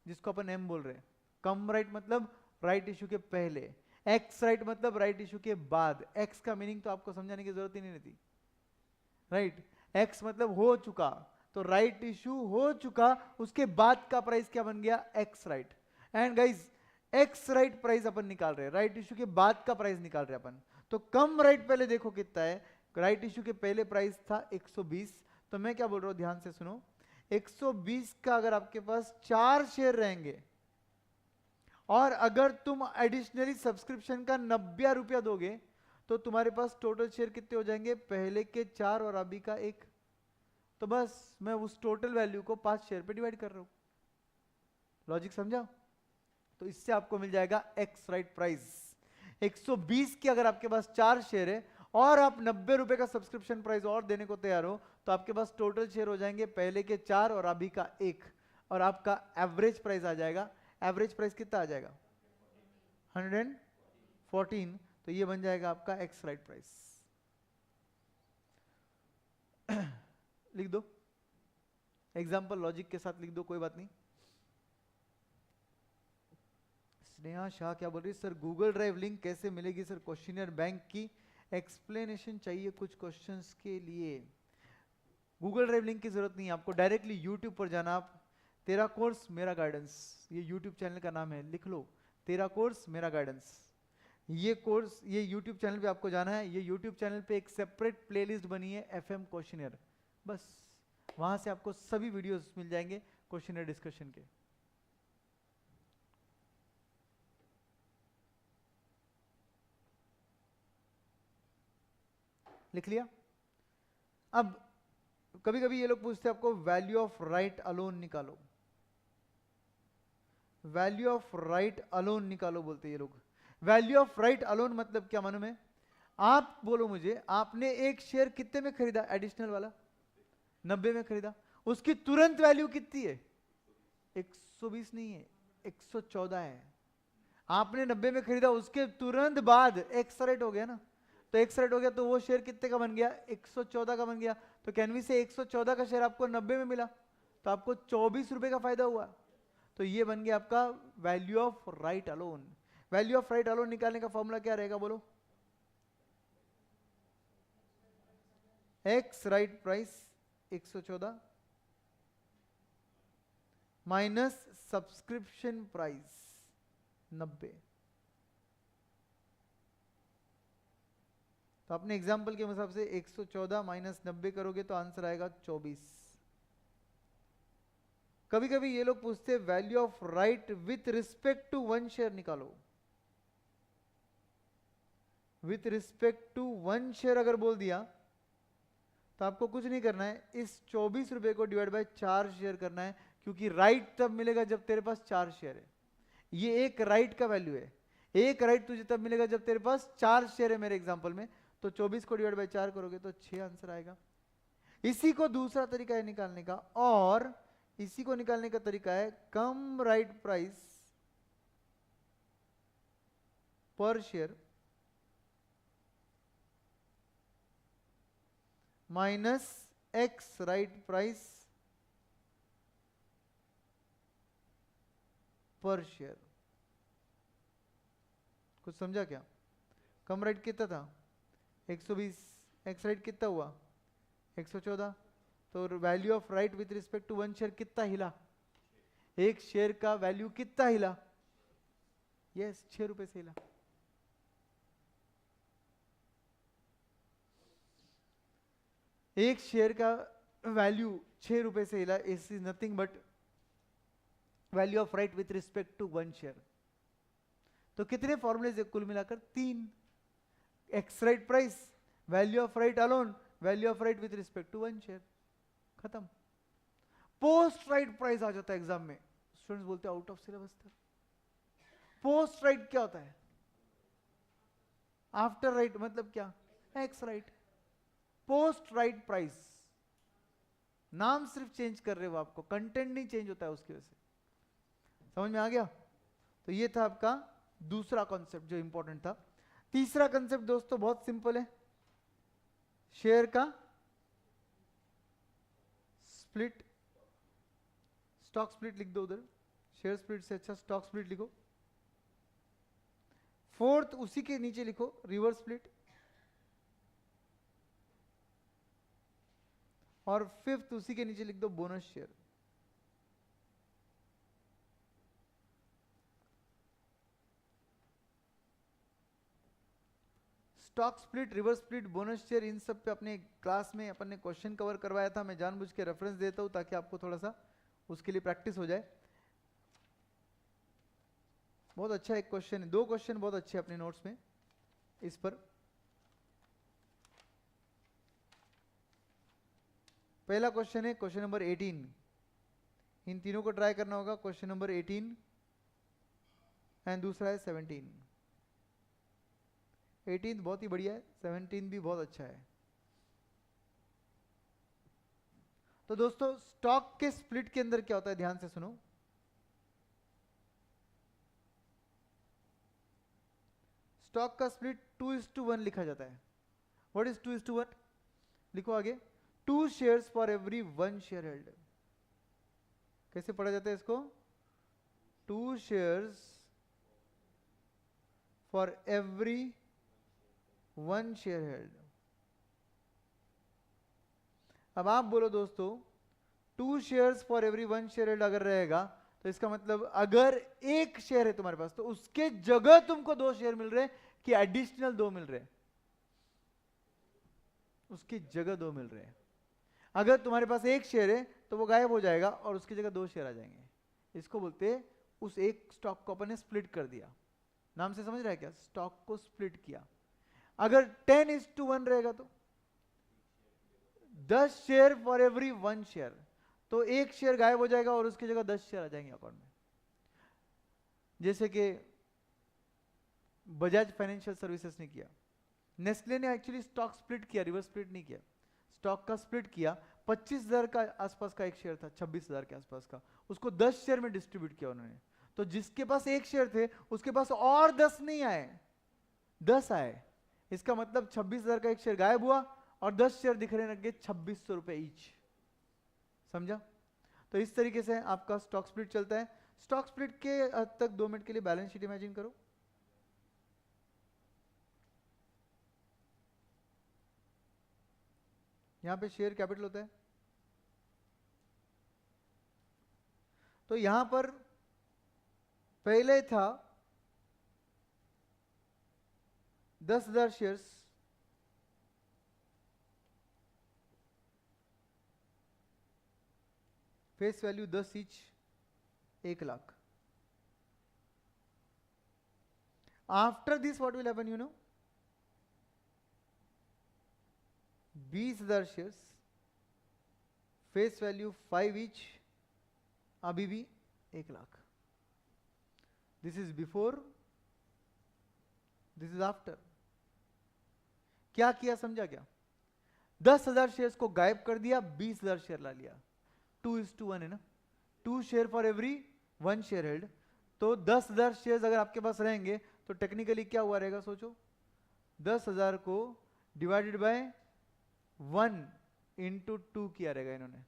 जिसको अपन एम बोल रहे हैं। कम राइट मतलब राइट इशू के पहले, एक्स राइट मतलब राइट इशू के बाद। एक्स का मीनिंग तो आपको समझाने की जरूरत ही नहीं रहती, राइट। एक्स मतलब हो चुका, तो राइट इशू हो चुका, उसके बाद का प्राइस क्या बन गया, ex right. And guys ex right price अपन निकाल रहे हैं, राइट इश्यू के बाद का प्राइस निकाल रहे हैं अपन। तो कम राइट पहले देखो कितना है, राइट इश्यू के पहले प्राइस था 120। तो मैं क्या बोल रहा हूं, ध्यान से सुनो, 120 का अगर आपके पास 4 शेयर रहेंगे और अगर तुम एडिशनली सब्सक्रिप्शन का 90 रुपया दोगे तो तुम्हारे पास टोटल शेयर कितने हो जाएंगे, पहले के 4 और अभी का 1। तो बस मैं उस टोटल वैल्यू को 5 शेयर पे डिवाइड कर रहा हूं। लॉजिक समझा? तो इससे आपको मिल जाएगा एक्स राइट प्राइस। 120 की अगर आपके पास 4 शेयर है और आप 90 रुपए का सब्सक्रिप्शन प्राइस और देने को तैयार हो तो आपके पास टोटल शेयर हो जाएंगे पहले के 4 और अभी का 1, और आपका एवरेज प्राइस आ जाएगा। एवरेज प्राइस कितना आ जाएगा, 114। तो ये बन जाएगा आपका एक्स राइट प्राइस। लिख दो, एग्जाम्पल लॉजिक के साथ लिख दो, कोई बात नहीं। स्नेहा शाह क्या बोल रही है, सर गूगल ड्राइव लिंक कैसे मिलेगी सर, क्वेश्चनर बैंक की एक्सप्लेनेशन चाहिए कुछ क्वेश्चंस के लिए। गूगल ड्राइव लिंक की जरूरत नहीं है आपको, डायरेक्टली यूट्यूब पर जाना आप, तेरा कोर्स मेरा गाइडेंस, ये यूट्यूब चैनल का नाम है, लिख लो तेरा कोर्स मेरा गाइडेंस। ये कोर्स, ये यूट्यूब चैनल पे आपको जाना है, ये यूट्यूब चैनल पे एक सेपरेट प्लेलिस्ट बनी है एफएम क्वेश्चनर, बस वहां से आपको सभी वीडियोस मिल जाएंगे क्वेश्चनर डिस्कशन के। लिख लिया? अब कभी कभी ये लोग पूछते हैं आपको वैल्यू ऑफ राइट अलोन निकालो, वैल्यू ऑफ राइट अलोन निकालो बोलते हैं ये लोग। वैल्यू ऑफ राइट अलोन मतलब क्या मालूम है? आप बोलो मुझे, आपने एक शेयर कितने में खरीदा, एडिशनल वाला 90 में खरीदा, उसकी तुरंत वैल्यू कितनी है, 120 नहीं है, 114 है। आपने 90 में खरीदा, उसके तुरंत बाद एक्स रेट हो गया ना, तो एक्स रेट हो गया तो वो शेयर कितने का बन गया, 114 का बन गया। तो कैन वी से 114 का शेयर आपको 90 में मिला, तो आपको 24 रुपए का फायदा हुआ। तो ये बन गया आपका value of right alone. Value of right alone निकालने का फॉर्मूला क्या रहेगा बोलो, x right price 114 minus subscription price 90। तो अपने एग्जाम्पल के हिसाब से 114 माइनस 90 करोगे तो आंसर आएगा 24। कभी कभी ये लोग पूछते हैं value of right with respect to 1 share निकालो। विथ रिस्पेक्ट टू 1 शेयर अगर बोल दिया तो आपको कुछ नहीं करना है, इस 24 रुपए को डिवाइड बाय 4 शेयर करना है, क्योंकि राइट तब मिलेगा जब तेरे पास 4 शेयर है। ये एक राइट का वैल्यू है, एक राइट तुझे तब मिलेगा जब तेरे पास 4 शेयर है मेरे एग्जांपल में। तो 24 को डिवाइड बाय 4 करोगे तो 6 आंसर आएगा। इसी को दूसरा तरीका है निकालने का, और इसी को निकालने का तरीका है कम राइट प्राइस पर share minus x right price पर शेयर। कुछ समझा क्या? कम राइट कितना था 120, एक्स राइट कितना हुआ 114, तो value of right with respect to 1 share कितना हिला, एक शेयर का वैल्यू कितना हिला, यस 6 रुपए से हिला। एक शेयर का वैल्यू 6 रुपए से हिला, is nothing but value of right with respect to 1 share. तो कितने फॉर्मूले कुल मिलाकर 3, ex right price, value of right alone, value of right with respect to 1 share, खत्म। पोस्ट राइट प्राइस आ जाता है एग्जाम में, स्टूडेंट्स बोलते हैं आउट ऑफ सिलेबस था। पोस्ट राइट क्या होता है, आफ्टर राइट मतलब क्या, ex right. Post right price, नाम सिर्फ चेंज कर रहे हो, आपको कंटेंट नहीं चेंज होता है उसकी वजह से। समझ में आ गया? तो ये था आपका दूसरा कॉन्सेप्ट जो इंपॉर्टेंट था। तीसरा कॉन्सेप्ट दोस्तों बहुत सिंपल है, शेयर का स्प्लिट, स्टॉक स्प्लिट लिख दो उधर, शेयर स्प्लिट से अच्छा स्टॉक स्प्लिट लिखो। फोर्थ उसी के नीचे लिखो रिवर्स स्प्लिट, और फिफ्थ उसी के नीचे लिख दो bonus share. Stock split, reverse split, bonus share, इन सब पे अपने क्लास में अपन ने क्वेश्चन कवर करवाया था। मैं जानबूझ के रेफरेंस देता हूँ ताकि आपको थोड़ा सा उसके लिए प्रैक्टिस हो जाए। बहुत अच्छा एक क्वेश्चन है, 2 क्वेश्चन बहुत अच्छे अपने नोट्स में इस पर। पहला क्वेश्चन है क्वेश्चन नंबर 18, इन तीनों को ट्राई करना होगा। क्वेश्चन नंबर 18 एंड दूसरा है 17। 18 बहुत ही बढ़िया है, 17 भी बहुत अच्छा है। तो दोस्तों स्टॉक के स्प्लिट के अंदर क्या होता है, ध्यान से सुनो। स्टॉक का स्प्लिट 2:1 लिखा जाता है। What is 2:1? लिखो आगे, 2 shares for every 1 share held. कैसे पढ़ा जाता है इसको? 2 shares for every 1 share held. अब आप बोलो दोस्तों, 2 shares for every 1 share held अगर रहेगा तो इसका मतलब अगर 1 शेयर है तुम्हारे पास तो उसके जगह तुमको 2 शेयर मिल रहे कि एडिशनल 2 मिल रहे? उसकी जगह 2 मिल रहे हैं। अगर तुम्हारे पास 1 शेयर है तो वो गायब हो जाएगा और उसकी जगह 2 शेयर आ जाएंगे। इसको बोलते हैं उस एक स्टॉक को अपन ने स्प्लिट कर दिया। नाम से समझ रहा है क्या? स्टॉक को स्प्लिट किया। अगर 10:1 रहेगा तो 10 शेयर फॉर एवरी 1 शेयर, तो 1 शेयर गायब हो जाएगा और उसकी जगह 10 शेयर आ जाएंगे अकाउंट में। जैसे कि बजाज फाइनेंशियल सर्विसेज ने किया, नेस्ले ने एक्चुअली स्टॉक स्प्लिट किया, रिवर्स स्प्लिट नहीं किया। स्टॉक का स्प्लिट किया, 25,000 का आसपास का एक शेयर था, 26,000 के आसपास का, उसको 10 शेयर में डिस्ट्रीब्यूट किया उन्होंने। तो जिसके पास 1 शेयर थे उसके पास और 10 नहीं आए, 10 आए। इसका मतलब 26,000 का एक शेयर गायब हुआ और 10 शेयर दिखने लगे 2,600 रुपए ईच। समझा? तो इस तरीके से आपका स्टॉक स्प्लिट चलता है। स्टॉक स्प्लिट के हद तक 2 मिनट के लिए बैलेंस शीट इमेजिन करो। यहां पे शेयर कैपिटल होता है, तो यहां पर पहले था 10,000 shares, face value 10 each, 1 lakh. After this what will happen, you know? 20,000 shares, face value 5 each, अभी भी 1 lakh. This is before, this is after. क्या किया समझा क्या? 10,000 शेयर्स को गायब कर दिया, 20,000 शेयर ला लिया। 2:1 है ना, 2 share for every 1 share held. तो 10,000 शेयर्स अगर आपके पास रहेंगे तो टेक्निकली क्या हुआ रहेगा, सोचो। 10,000 को डिवाइडेड बाय 1 इंटू 2 किया रहेगा इन्होंने।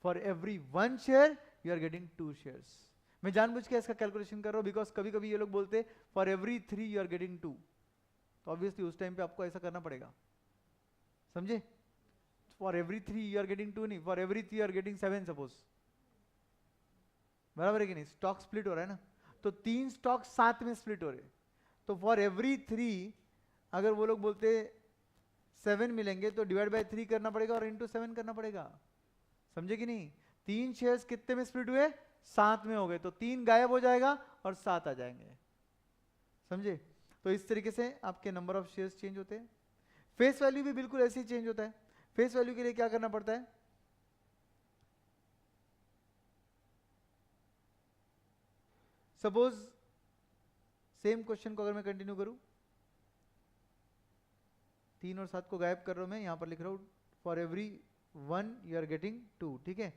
For every 1 share you are getting 2 shares. मैं जानबूझ के इसका कैलकुलेशन कर रहा हूं बिकॉज कभी कभी ये लोग बोलते for every 3 you are getting 2, तो ऑब्वियसली उस टाइम पे आपको ऐसा करना पड़ेगा। समझे? For every 3 you are getting 2 नहीं, for every 3 you are getting 7 suppose. बराबर है कि नहीं? स्टॉक स्प्लिट हो रहा है ना, तो 3 स्टॉक साथ में स्प्लिट हो रहे। तो फॉर एवरी 3 अगर वो लोग बोलते 7 मिलेंगे तो डिवाइड बाय 3 करना पड़ेगा और इंटू 7 करना पड़ेगा। समझे कि नहीं? 3 शेयर्स कितने में स्प्लिट हुए? 7 में हो गए, तो 3 गायब हो जाएगा और 7 आ जाएंगे। समझे? तो इस तरीके से आपके नंबर ऑफ शेयर्स चेंज होते हैं। फेस वैल्यू भी बिल्कुल ऐसे ही चेंज होता है। फेस वैल्यू के लिए क्या करना पड़ता है? सपोज सेम क्वेश्चन को अगर मैं कंटिन्यू करूं, 3 और 7 को गायब कर रहा हूं मैं, यहां पर लिख रहा हूं for every 1 you are getting 2, ठीक है?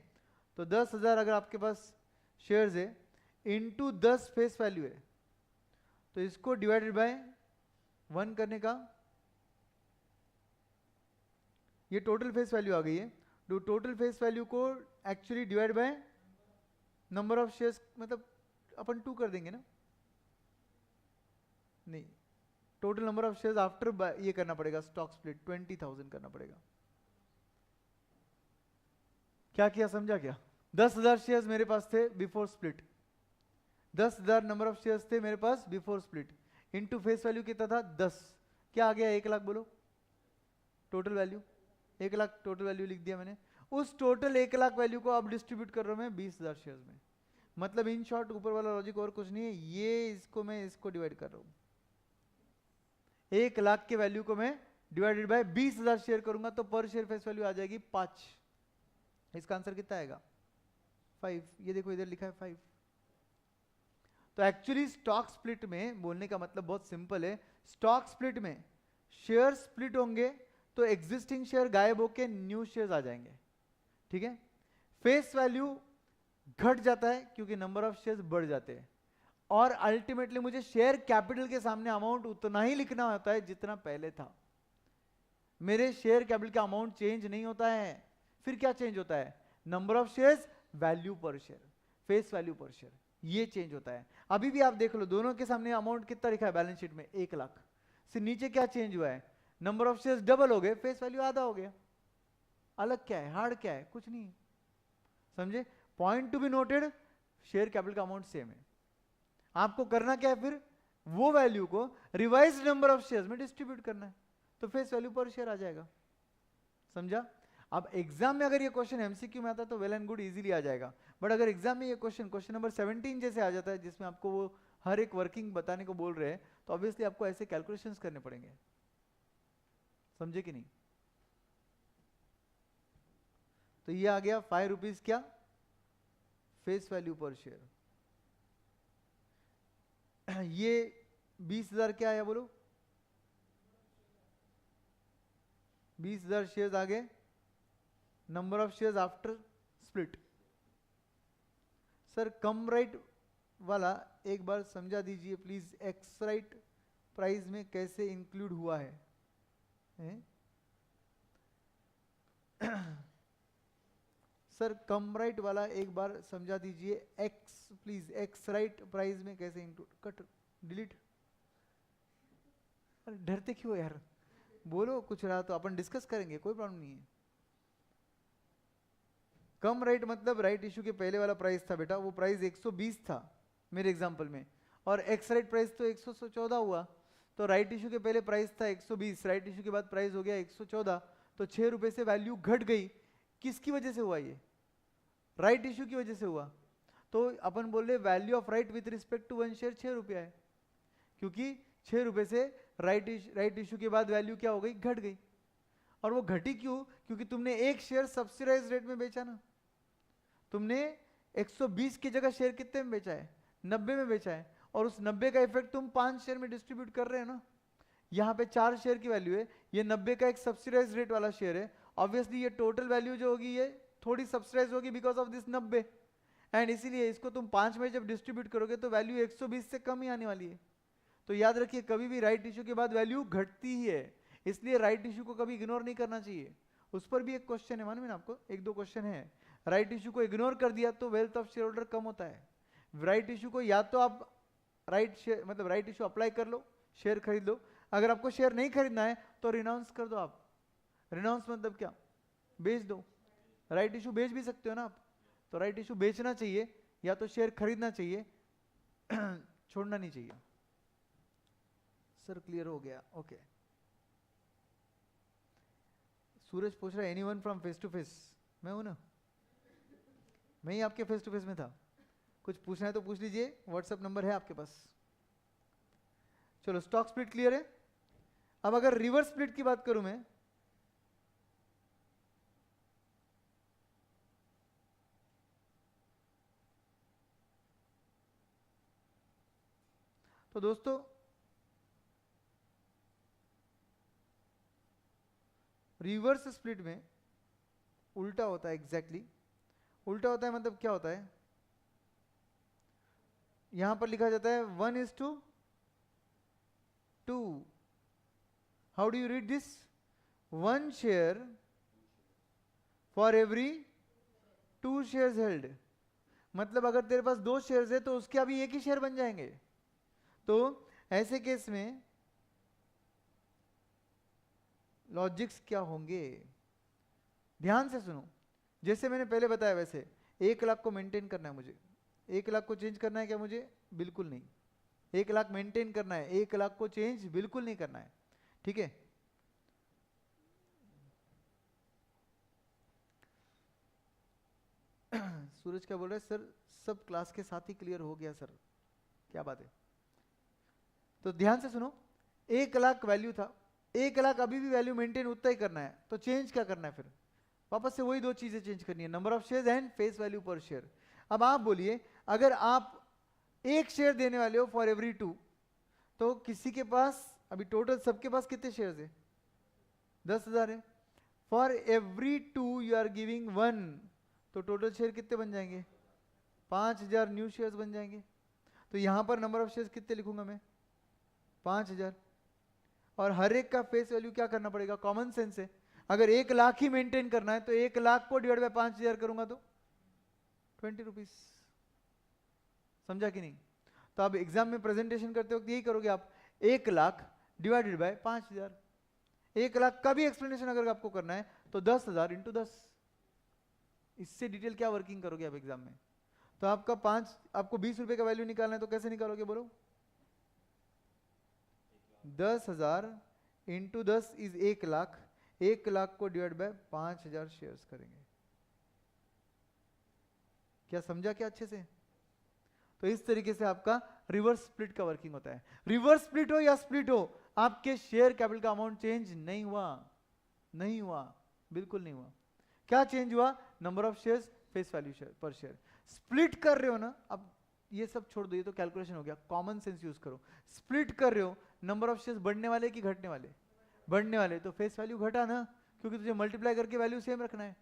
तो 10,000 अगर आपके पास शेयर्स है इंटू 10 फेस वैल्यू है, तो इसको डिवाइडेड बाय 1 करने का, ये टोटल फेस वैल्यू आ गई है। तो टोटल फेस वैल्यू को actually divide by number of shares, मतलब अपन 2 कर देंगे ना, नहीं, total number of shares after ये करना पड़ेगा स्टॉक स्प्लिट, 20,000 करना पड़ेगा। क्या किया समझा क्या? 10,000 शेयर्स मेरे पास थे before split, 10,000 number of shares थे मेरे पास before split, into face value कितना था 10, क्या आ गया 1 लाख बोलो, total value 1 lakh total value लिख दिया मैंने। उस टोटल 1 लाख वैल्यू को अब डिस्ट्रीब्यूट कर रहा हूं मैं 20,000 शेयर्स में। मतलब इन शॉर्ट ऊपर वाला लॉजिक और कुछ नहीं है, ये इसको मैं इसको डिवाइड कर रहा हूं, 1 लाख के वैल्यू को मैं डिवाइडेड बाय 20,000 शेयर करूंगा तो पर शेयर फेस वैल्यू आ जाएगी 5। इसका आंसर कितना आएगा 5। ये देखो इधर लिखा है 5। तो एक्चुअली स्टॉक स्प्लिट में बोलने का मतलब बहुत सिंपल है, स्टॉक स्प्लिट में शेयर स्प्लिट होंगे तो एग्जिस्टिंग शेयर गायब होके न्यू शेयर्स आ जाएंगे, ठीक है। फेस वैल्यू घट जाता है क्योंकि नंबर ऑफ शेयर्स बढ़ जाते हैं, और अल्टीमेटली मुझे शेयर कैपिटल के सामने अमाउंट उतना ही लिखना होता है जितना पहले था। मेरे शेयर कैपिटल का अमाउंट चेंज नहीं होता है, फिर क्या चेंज होता है, नंबर ऑफ शेयर्स, वैल्यू पर शेयर, फेस वैल्यू पर शेयर, ये चेंज होता है। अभी भी आप देख लो दोनों के सामने अमाउंट कितना लिखा है बैलेंस शीट में 1 लाख से नीचे क्या चेंज हुआ है, नंबर ऑफ शेयर्स डबल हो गए, फेस वैल्यू आधा हो गया। अलग क्या है, हार्ड क्या है, कुछ नहीं, समझे। Point to be noted, share capital का अमाउंट सेम है। आपको करना क्या है फिर, वो वैल्यू को रिवाइज नंबर ऑफ शेयर्स में डिस्ट्रीब्यूट करना है, तो फेस वैल्यू पर शेयर आ जाएगा, समझा। अब एग्जाम में अगर ये क्वेश्चन एमसीक्यू में आता तो वेल एंड गुड इजीली आ जाएगा, बट अगर एग्जाम में ये क्वेश्चन नंबर 17 जैसे आ जाता है जिसमें आपको वो हर एक वर्किंग बताने को बोल रहे हैं, तो ऑब्वियसली आपको ऐसे कैलकुलेशंस करने पड़ेंगे, समझे कि नहीं। तो ये आ गया 5 रुपीज क्या फेस वैल्यू पर शेयर। ये 20,000 क्या आया बोलो, 20,000 शेयर्स आ गए, number of shares after split. Sir come right वाला एक बार समझा दीजिए प्लीज, एक्स राइट प्राइस में कैसे इंक्लूड हुआ है? सर कम राइट वाला एक बार समझा दीजिए, x please, x right price में कैसे इंक्लूड, कट डिलीट, अरे डरते क्यों यार, बोलो कुछ रहा तो अपन डिस्कस करेंगे, कोई प्रॉब्लम नहीं है। कम राइट मतलब राइट इशू के पहले वाला प्राइस था बेटा, वो प्राइस 120 था मेरे एग्जांपल में, और एक्स राइट प्राइस तो 114 हुआ, तो राइट इशू के पहले प्राइस था 120, राइट इशू के बाद प्राइस हो गया 114, तो 6 रुपए से वैल्यू घट गई। किसकी वजह से हुआ ये, राइट इशू की वजह से हुआ। तो अपन बोल रहे value of right with respect to 1 share 6 रुपया है, क्योंकि 6 रुपए से राइट इशू के बाद वैल्यू क्या हो गई, घट गई। और वो घटी क्यों, क्योंकि तुमने एक शेयर सब्सिडाइज रेट में बेचा ना, तुमने 120 की जगह शेयर कितने में बेचा है, 90 में बेचा है, और उस 90 का इफेक्ट तुम 5 शेयर में डिस्ट्रीब्यूट कर रहे हो ना। यहाँ पे 4 शेयर की वैल्यू है, ये 90 का एक सब्सिडाइज रेट वाला शेयर है, ऑब्वियसली ये टोटल वैल्यू जो होगी ये थोड़ी सब्सिडाइज होगी बिकॉज ऑफ दिस 90, एंड इसीलिए इसको तुम 5 में जब डिस्ट्रीब्यूट करोगे तो वैल्यू 120 से कम ही आने वाली है। तो याद रखिए कभी भी राइट इशू के बाद वैल्यू घटती ही है, इसलिए राइट इशू को कभी इग्नोर नहीं करना चाहिए। उस पर भी एक क्वेश्चन है, मालूम है ना आपको, 1-2 क्वेश्चन है। राइट इशू को इग्नोर कर दिया तो वेल्थ ऑफ शेयर होल्डर कम होता है। राइट इशू को या तो आप राइट इशू अप्लाई कर लो, शेयर खरीद लो, अगर आपको शेयर नहीं खरीदना है तो रिनाउंस कर दो आप। रिनाउंस मतलब क्या, बेच दो। राइट इशू बेच भी सकते हो ना आप, तो राइट इशू बेचना चाहिए या तो शेयर खरीदना चाहिए, छोड़ना नहीं चाहिए। सर क्लियर हो गया, ओके। सूरज पूछ रहा है anyone from face to face, मैं हूं ना, मैं ही आपके फेस टू फेस में था, कुछ पूछना है तो पूछ लीजिए, व्हाट्सएप नंबर है आपके पास। चलो स्टॉक स्प्लिट क्लियर है। अब अगर रिवर्स स्प्लिट की बात करूं मैं, तो दोस्तों रिवर्स स्प्लिट में उल्टा होता है, एग्जैक्टली उल्टा होता है। मतलब क्या होता है, यहां पर लिखा जाता है 1:2। How do you read this, 1 share for every 2 shares held. मतलब अगर तेरे पास 2 शेयर्स है तो उसके अभी एक ही शेयर बन जाएंगे। तो ऐसे केस में लॉजिक्स क्या होंगे, ध्यान से सुनो। जैसे मैंने पहले बताया वैसे 1 लाख को मेंटेन करना है मुझे, 1 लाख को चेंज करना है क्या मुझे, बिल्कुल नहीं। 1 लाख मेंटेन करना है, 1 लाख को चेंज बिल्कुल नहीं करना है। ठीक है। सूरज क्या बोल रहा है सर, सब क्लास के साथ ही क्लियर हो गया सर, क्या बात है। तो ध्यान से सुनो, 1,00,000 वैल्यू था, 1,00,000 अभी भी वैल्यू मेंटेन उतना ही करना है, तो चेंज क्या करना है फिर, वापस से वही दो चीजें चेंज करनी है, number of shares and face value पर शेयर। अब आप बोलिए, अगर आप एक शेयर देने वाले हो फॉर एवरी 2, तो किसी के पास अभी टोटल सबके पास कितने शेयर्स है, 10,000 है। For every 2 you are giving 1, तो टोटल शेयर कितने बन जाएंगे, 5,000 न्यू शेयर्स बन जाएंगे। तो यहां पर नंबर ऑफ शेयर्स कितने लिखूंगा मैं, 5,000। और हर एक का फेस वैल्यू क्या करना पड़ेगा, कॉमन सेंस है, अगर 1,00,000 ही मेंटेन करना है तो 1,00,000 को डिवाइड बाय 5,000 करूंगा तो 20 रुपीज। समझा कि नहीं। तो अब एग्जाम में प्रेजेंटेशन करते वक्त यही करोगे आप, 1,00,000 डिवाइडेड बाय 5,000। 1,00,000 का भी एक्सप्लेनेशन अगर आपको करना है तो 10,000 इंटू 10, इससे डिटेल क्या वर्किंग करोगे आप एग्जाम में। तो आपको 20 रुपए का वैल्यू निकालना है, तो कैसे निकालोगे बोलो, 10,000 इंटू 10 इज 1,00,000, 1,00,000 को डिवाइड बाय 5,000 शेयर्स करेंगे। क्या समझा क्या अच्छे से। तो इस तरीके से आपका रिवर्स स्प्लिट का वर्किंग होता है। रिवर्स स्प्लिट हो या स्प्लिट हो, आपके शेयर कैपिटल का अमाउंट चेंज नहीं हुआ, नहीं हुआ, बिल्कुल नहीं हुआ। क्या चेंज हुआ, number of shares, face value पर शेयर। स्प्लिट कर रहे हो ना, अब ये सब छोड़ दो, ये तो कैलकुलेशन हो गया, कॉमन सेंस यूज करो। स्प्लिट कर रहे हो, नंबर ऑफ शेयर्स बढ़ने वाले कि घटने वाले, बढ़ने वाले, तो फेस वैल्यू घटा ना, क्योंकि तुझे मल्टीप्लाई करके वैल्यू सेम रखना है।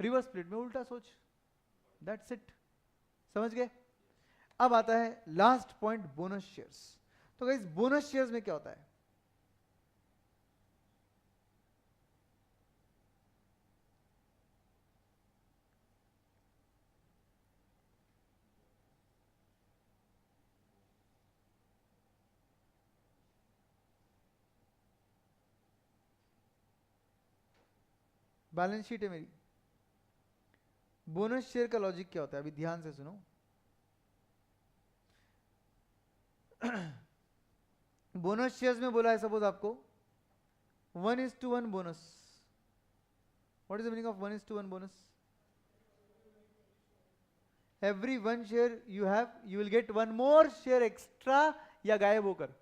रिवर्स स्प्लिट में उल्टा सोच, दैट्स इट, समझ गए। अब आता है लास्ट पॉइंट, बोनस शेयर्स। तो गाइस बोनस शेयर्स में क्या होता है, बैलेंस शीट है मेरी, बोनस शेयर का लॉजिक क्या होता है, अभी ध्यान से सुनो। बोनस शेयर्स में बोला है सपोज आपको 1:1 bonus. What is the meaning of 1:1 bonus, every 1 share you have you will get 1 more share extra, या गायब होकर।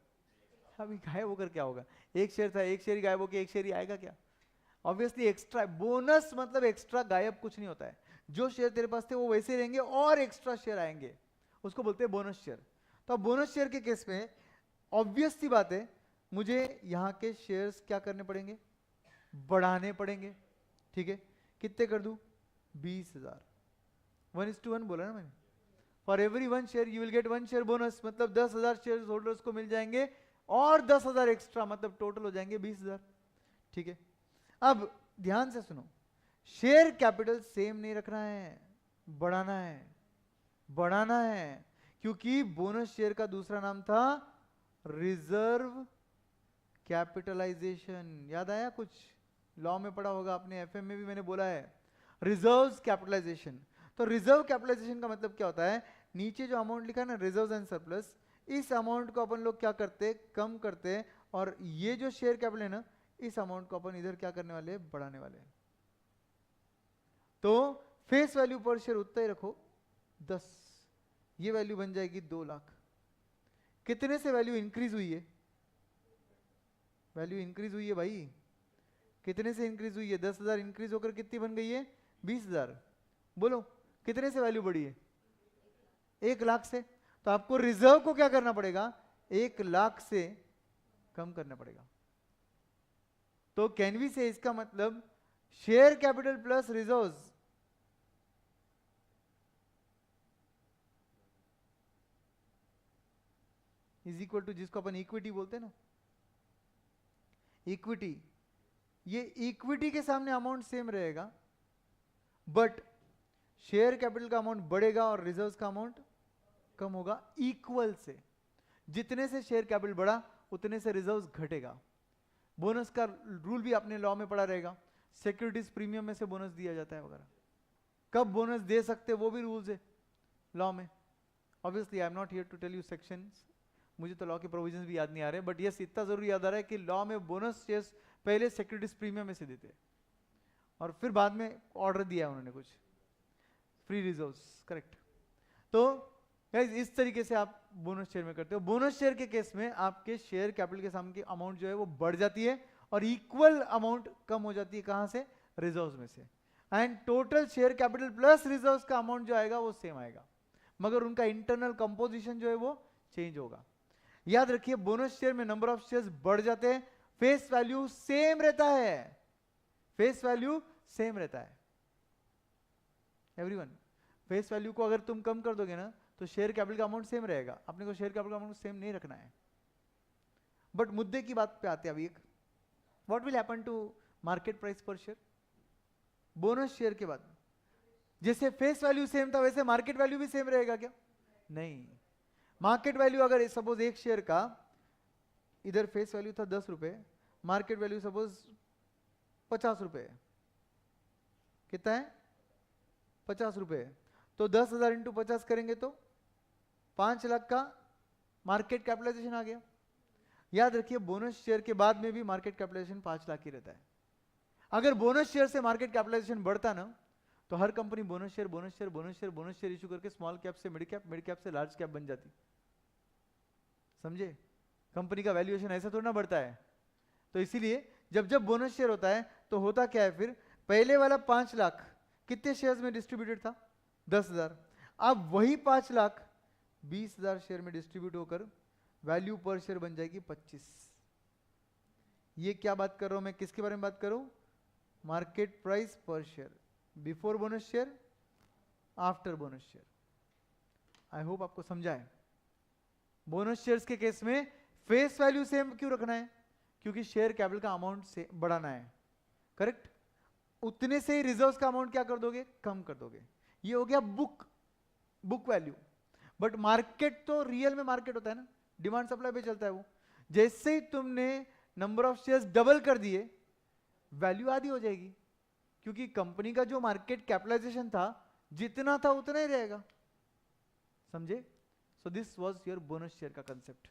अभी गायब होकर क्या होगा, एक शेयर था, एक शेयर ही गायब होकर एक शेयर ही आएगा क्या, ऑब्वियसली एक्स्ट्रा। बोनस मतलब एक्स्ट्रा, गायब कुछ नहीं होता है, जो शेयर तेरे पास थे वो वैसे रहेंगे और एक्स्ट्रा शेयर आएंगे, उसको बोलते हैं बोनस शेयर। तो अब बोनस शेयर के केस में ऑब्वियस सी बात है, मुझे यहां के शेयर्स क्या करने पड़ेंगे, बढ़ाने पड़ेंगे, ठीक है। कितने कर दूं, 20,000, 1:1 बोला ना मैंने। For every 1 share you will get 1 share bonus, मतलब 10,000 शेयर होल्डर्स को मिल जाएंगे और 10,000 एक्स्ट्रा, मतलब टोटल हो जाएंगे 20,000, ठीक है। अब ध्यान से सुनो, शेयर कैपिटल सेम नहीं रखना है, बढ़ाना है, बढ़ाना है, क्योंकि बोनस शेयर का दूसरा नाम था रिजर्व कैपिटलाइजेशन। याद आया कुछ, लॉ में पढ़ा होगा आपने, एफएम में भी मैंने बोला है, रिजर्व कैपिटलाइजेशन। तो रिजर्व कैपिटलाइजेशन का मतलब क्या होता है, नीचे जो अमाउंट लिखा है ना, रिजर्व एंड सरप्लस, इस अमाउंट को अपन लोग क्या करते, कम करते, और ये जो शेयर कैपिटल है ना, इस अमाउंट को अपन इधर क्या करने वाले हैं, बढ़ाने वाले हैं। तो फेस वैल्यू पर शेयर उतना ही रखो 10, ये वैल्यू बन जाएगी 2 लाख। कितने से वैल्यू इंक्रीज हुई है, वैल्यू इंक्रीज हुई है भाई, कितने से इंक्रीज हुई है, 10,000 इंक्रीज होकर कितनी बन गई है, 20,000। बोलो कितने से वैल्यू बढ़ी है, 1,00,000 से। तो आपको रिजर्व को क्या करना पड़ेगा, 1,00,000 से कम करना पड़ेगा। तो कैन वी से, इसका मतलब share capital plus reserves is equal to, जिसको अपन इक्विटी बोलते हैं ना, इक्विटी, ये इक्विटी के सामने अमाउंट सेम रहेगा, बट शेयर कैपिटल का अमाउंट बढ़ेगा और रिजर्व्स का अमाउंट कम होगा, इक्वल से। जितने से शेयर कैपिटल बढ़ा उतने से रिजर्व्स घटेगा। बोनस का रूल भी आपने लॉ में पढ़ा रहेगा, सिक्योरिटीज प्रीमियम में से बोनस दिया जाता है वगैरह, कब बोनस दे सकते वो भी रूल्स है लॉ में। Obviously I am not here to tell you sections, मुझे तो लॉ के प्रोविजंस भी याद नहीं आ रहे, बट यस इतना जरूर याद आ रहा है कि लॉ में बोनस शेयर्स पहले सिक्योरिटीज प्रीमियम में से देते और फिर बाद में ऑर्डर दिया उन्होंने कुछ फ्री रिजर्व्स, करेक्ट। तो गाइस इस तरीके से आप बोनस शेयर में करते हो। बोनस शेयर के केस में आपके शेयर कैपिटल के सामने की अमाउंट जो है वो बढ़ जाती है और इक्वल अमाउंट कम हो जाती है, कहां से? रिजर्व्स में से। And total share capital plus reserves का अमाउंट जो आएगा वो सेम आएगा, मगर उनका इंटरनल कंपोजिशन जो है वो चेंज होगा। याद रखिए बोनस शेयर में नंबर ऑफ शेयर्स बढ़ जाते हैं, फेस वैल्यू सेम रहता है, फेस वैल्यू सेम रहता है एवरीवन। फेस वैल्यू को अगर तुम कम कर दोगे ना तो शेयर कैपिटल का अमाउंट सेम रहेगा, अपने को शेयर कैपिटल का अमाउंट सेम नहीं रखना है। बट मुद्दे की बात पे आते हैं अभी एक, what will happen to market price पर शेयर बोनस शेयर के बाद? जैसे फेस वैल्यू सेम था वैसे मार्केट वैल्यू भी सेम रहेगा क्या? नहीं। मार्केट वैल्यू अगर सपोज एक शेयर का इधर फेस वैल्यू था 10 रुपए, मार्केट वैल्यू सपोज 50 रुपए, कितना है? 50 रुपए। तो 10,000 इंटू 50 करेंगे तो 5 लाख का मार्केट कैपिटलाइजेशन आ गया। याद रखिए बोनस शेयर के बाद में भी मार्केट कैपिटलाइजेशन 5 लाख ही रहता है। अगर बोनस शेयर से मार्केट कैपिटलाइजेशन बढ़ता ना तो हर कंपनी bonus share bonus share bonus share bonus share issue करके स्मॉल कैप से मिड कैप से लार्ज कैप बन जाती। समझे? कंपनी का वैल्यूएशन ऐसा थोड़ा ना बढ़ता है। तो इसीलिए जब जब बोनस शेयर होता है तो होता क्या है, फिर पहले वाला 5 लाख कितने शेयर्स में डिस्ट्रीब्यूटेड था? 10,000। अब वही 5 लाख 20,000 शेयर में डिस्ट्रीब्यूट होकर वैल्यू पर शेयर बन जाएगी 25। ये क्या बात कर रहा हूं मैं, किसके बारे में बात कर रहा हूं? मार्केट प्राइस पर share, before bonus share, after bonus share. I hope आपको समझा है। बोनस शेयर्स के केस में फेस वैल्यू सेम क्यों रखना है? क्योंकि शेयर कैपिटल का अमाउंट से बढ़ाना है, करेक्ट। उतने से ही रिजर्व्स का अमाउंट क्या कर दोगे? कम कर दोगे। ये हो गया बुक वैल्यू। बट मार्केट तो रियल में मार्केट होता है ना, डिमांड सप्लाई पे चलता है वो। जैसे ही तुमने नंबर ऑफ शेयर्स डबल कर दिए वैल्यू आधी हो जाएगी, क्योंकि कंपनी का जो मार्केट कैपिटलाइजेशन था जितना था उतना ही रहेगा। समझे? So this was your bonus share का कंसेप्ट।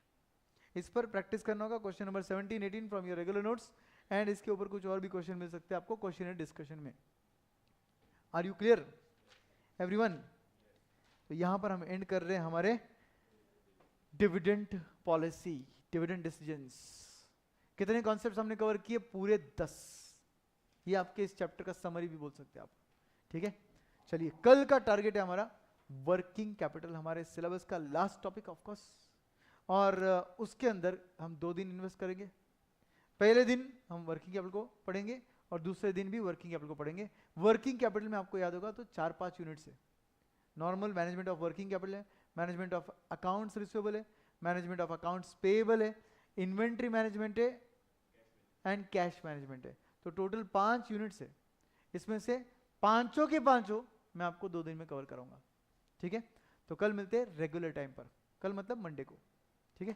इस पर प्रैक्टिस करना होगा। Question number 17, 18 from your regular notes, and इसके ऊपर कुछ और भी क्वेश्चन मिल सकते हैं आपको क्वेश्चन डिस्कशन में। Are you clear everyone? तो यहां पर हम एंड कर रहे हैं हमारे डिविडेंड पॉलिसी, डिविडेंड डिसीजंस। कितने कॉन्सेप्ट्स हमने कवर किए? पूरे 10। ये आपके इस चैप्टर का समरी भी बोल सकते हैं आप, ठीक है। चलिए कल का टारगेट है हमारा वर्किंग कैपिटल, हमारे सिलेबस का लास्ट टॉपिक ऑफ कोर्स, और उसके अंदर हम 2 दिन इन्वेस्ट करेंगे। पहले दिन हम वर्किंग कैपिटल को पढ़ेंगे और दूसरे दिन भी वर्किंग कैपिटल को पढ़ेंगे। वर्किंग कैपिटल में आपको याद होगा तो 4-5 यूनिट्स है। Normal management of working capital है, मैनेजमेंट ऑफ अकाउंट्स रिसीवेबल है, मैनेजमेंट ऑफ अकाउंट्स पेएबल है, इन्वेंट्री मैनेजमेंट है एंड कैश मैनेजमेंट है। तो टोटल 5 यूनिट्स है। इसमें से पांचों के पांचों मैं आपको 2 दिन में कवर कराऊंगा, ठीक है। तो कल मिलते हैं रेगुलर टाइम पर, कल मतलब मंडे को, ठीक है।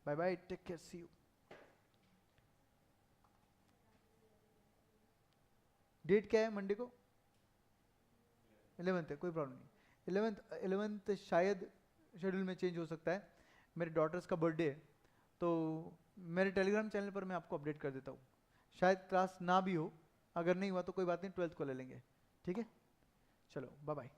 Bye bye, take care, see you. Date क्या है मंडे को? 11th है, कोई प्रॉब्लम नहीं। 11th शायद शेड्यूल में चेंज हो सकता है, मेरे डॉटर्स का बर्थडे है, तो मेरे टेलीग्राम चैनल पर मैं आपको अपडेट कर देता हूँ। शायद क्लास ना भी हो, अगर नहीं हुआ तो कोई बात नहीं, 12th को ले लेंगे, ठीक है। चलो बाय बाय।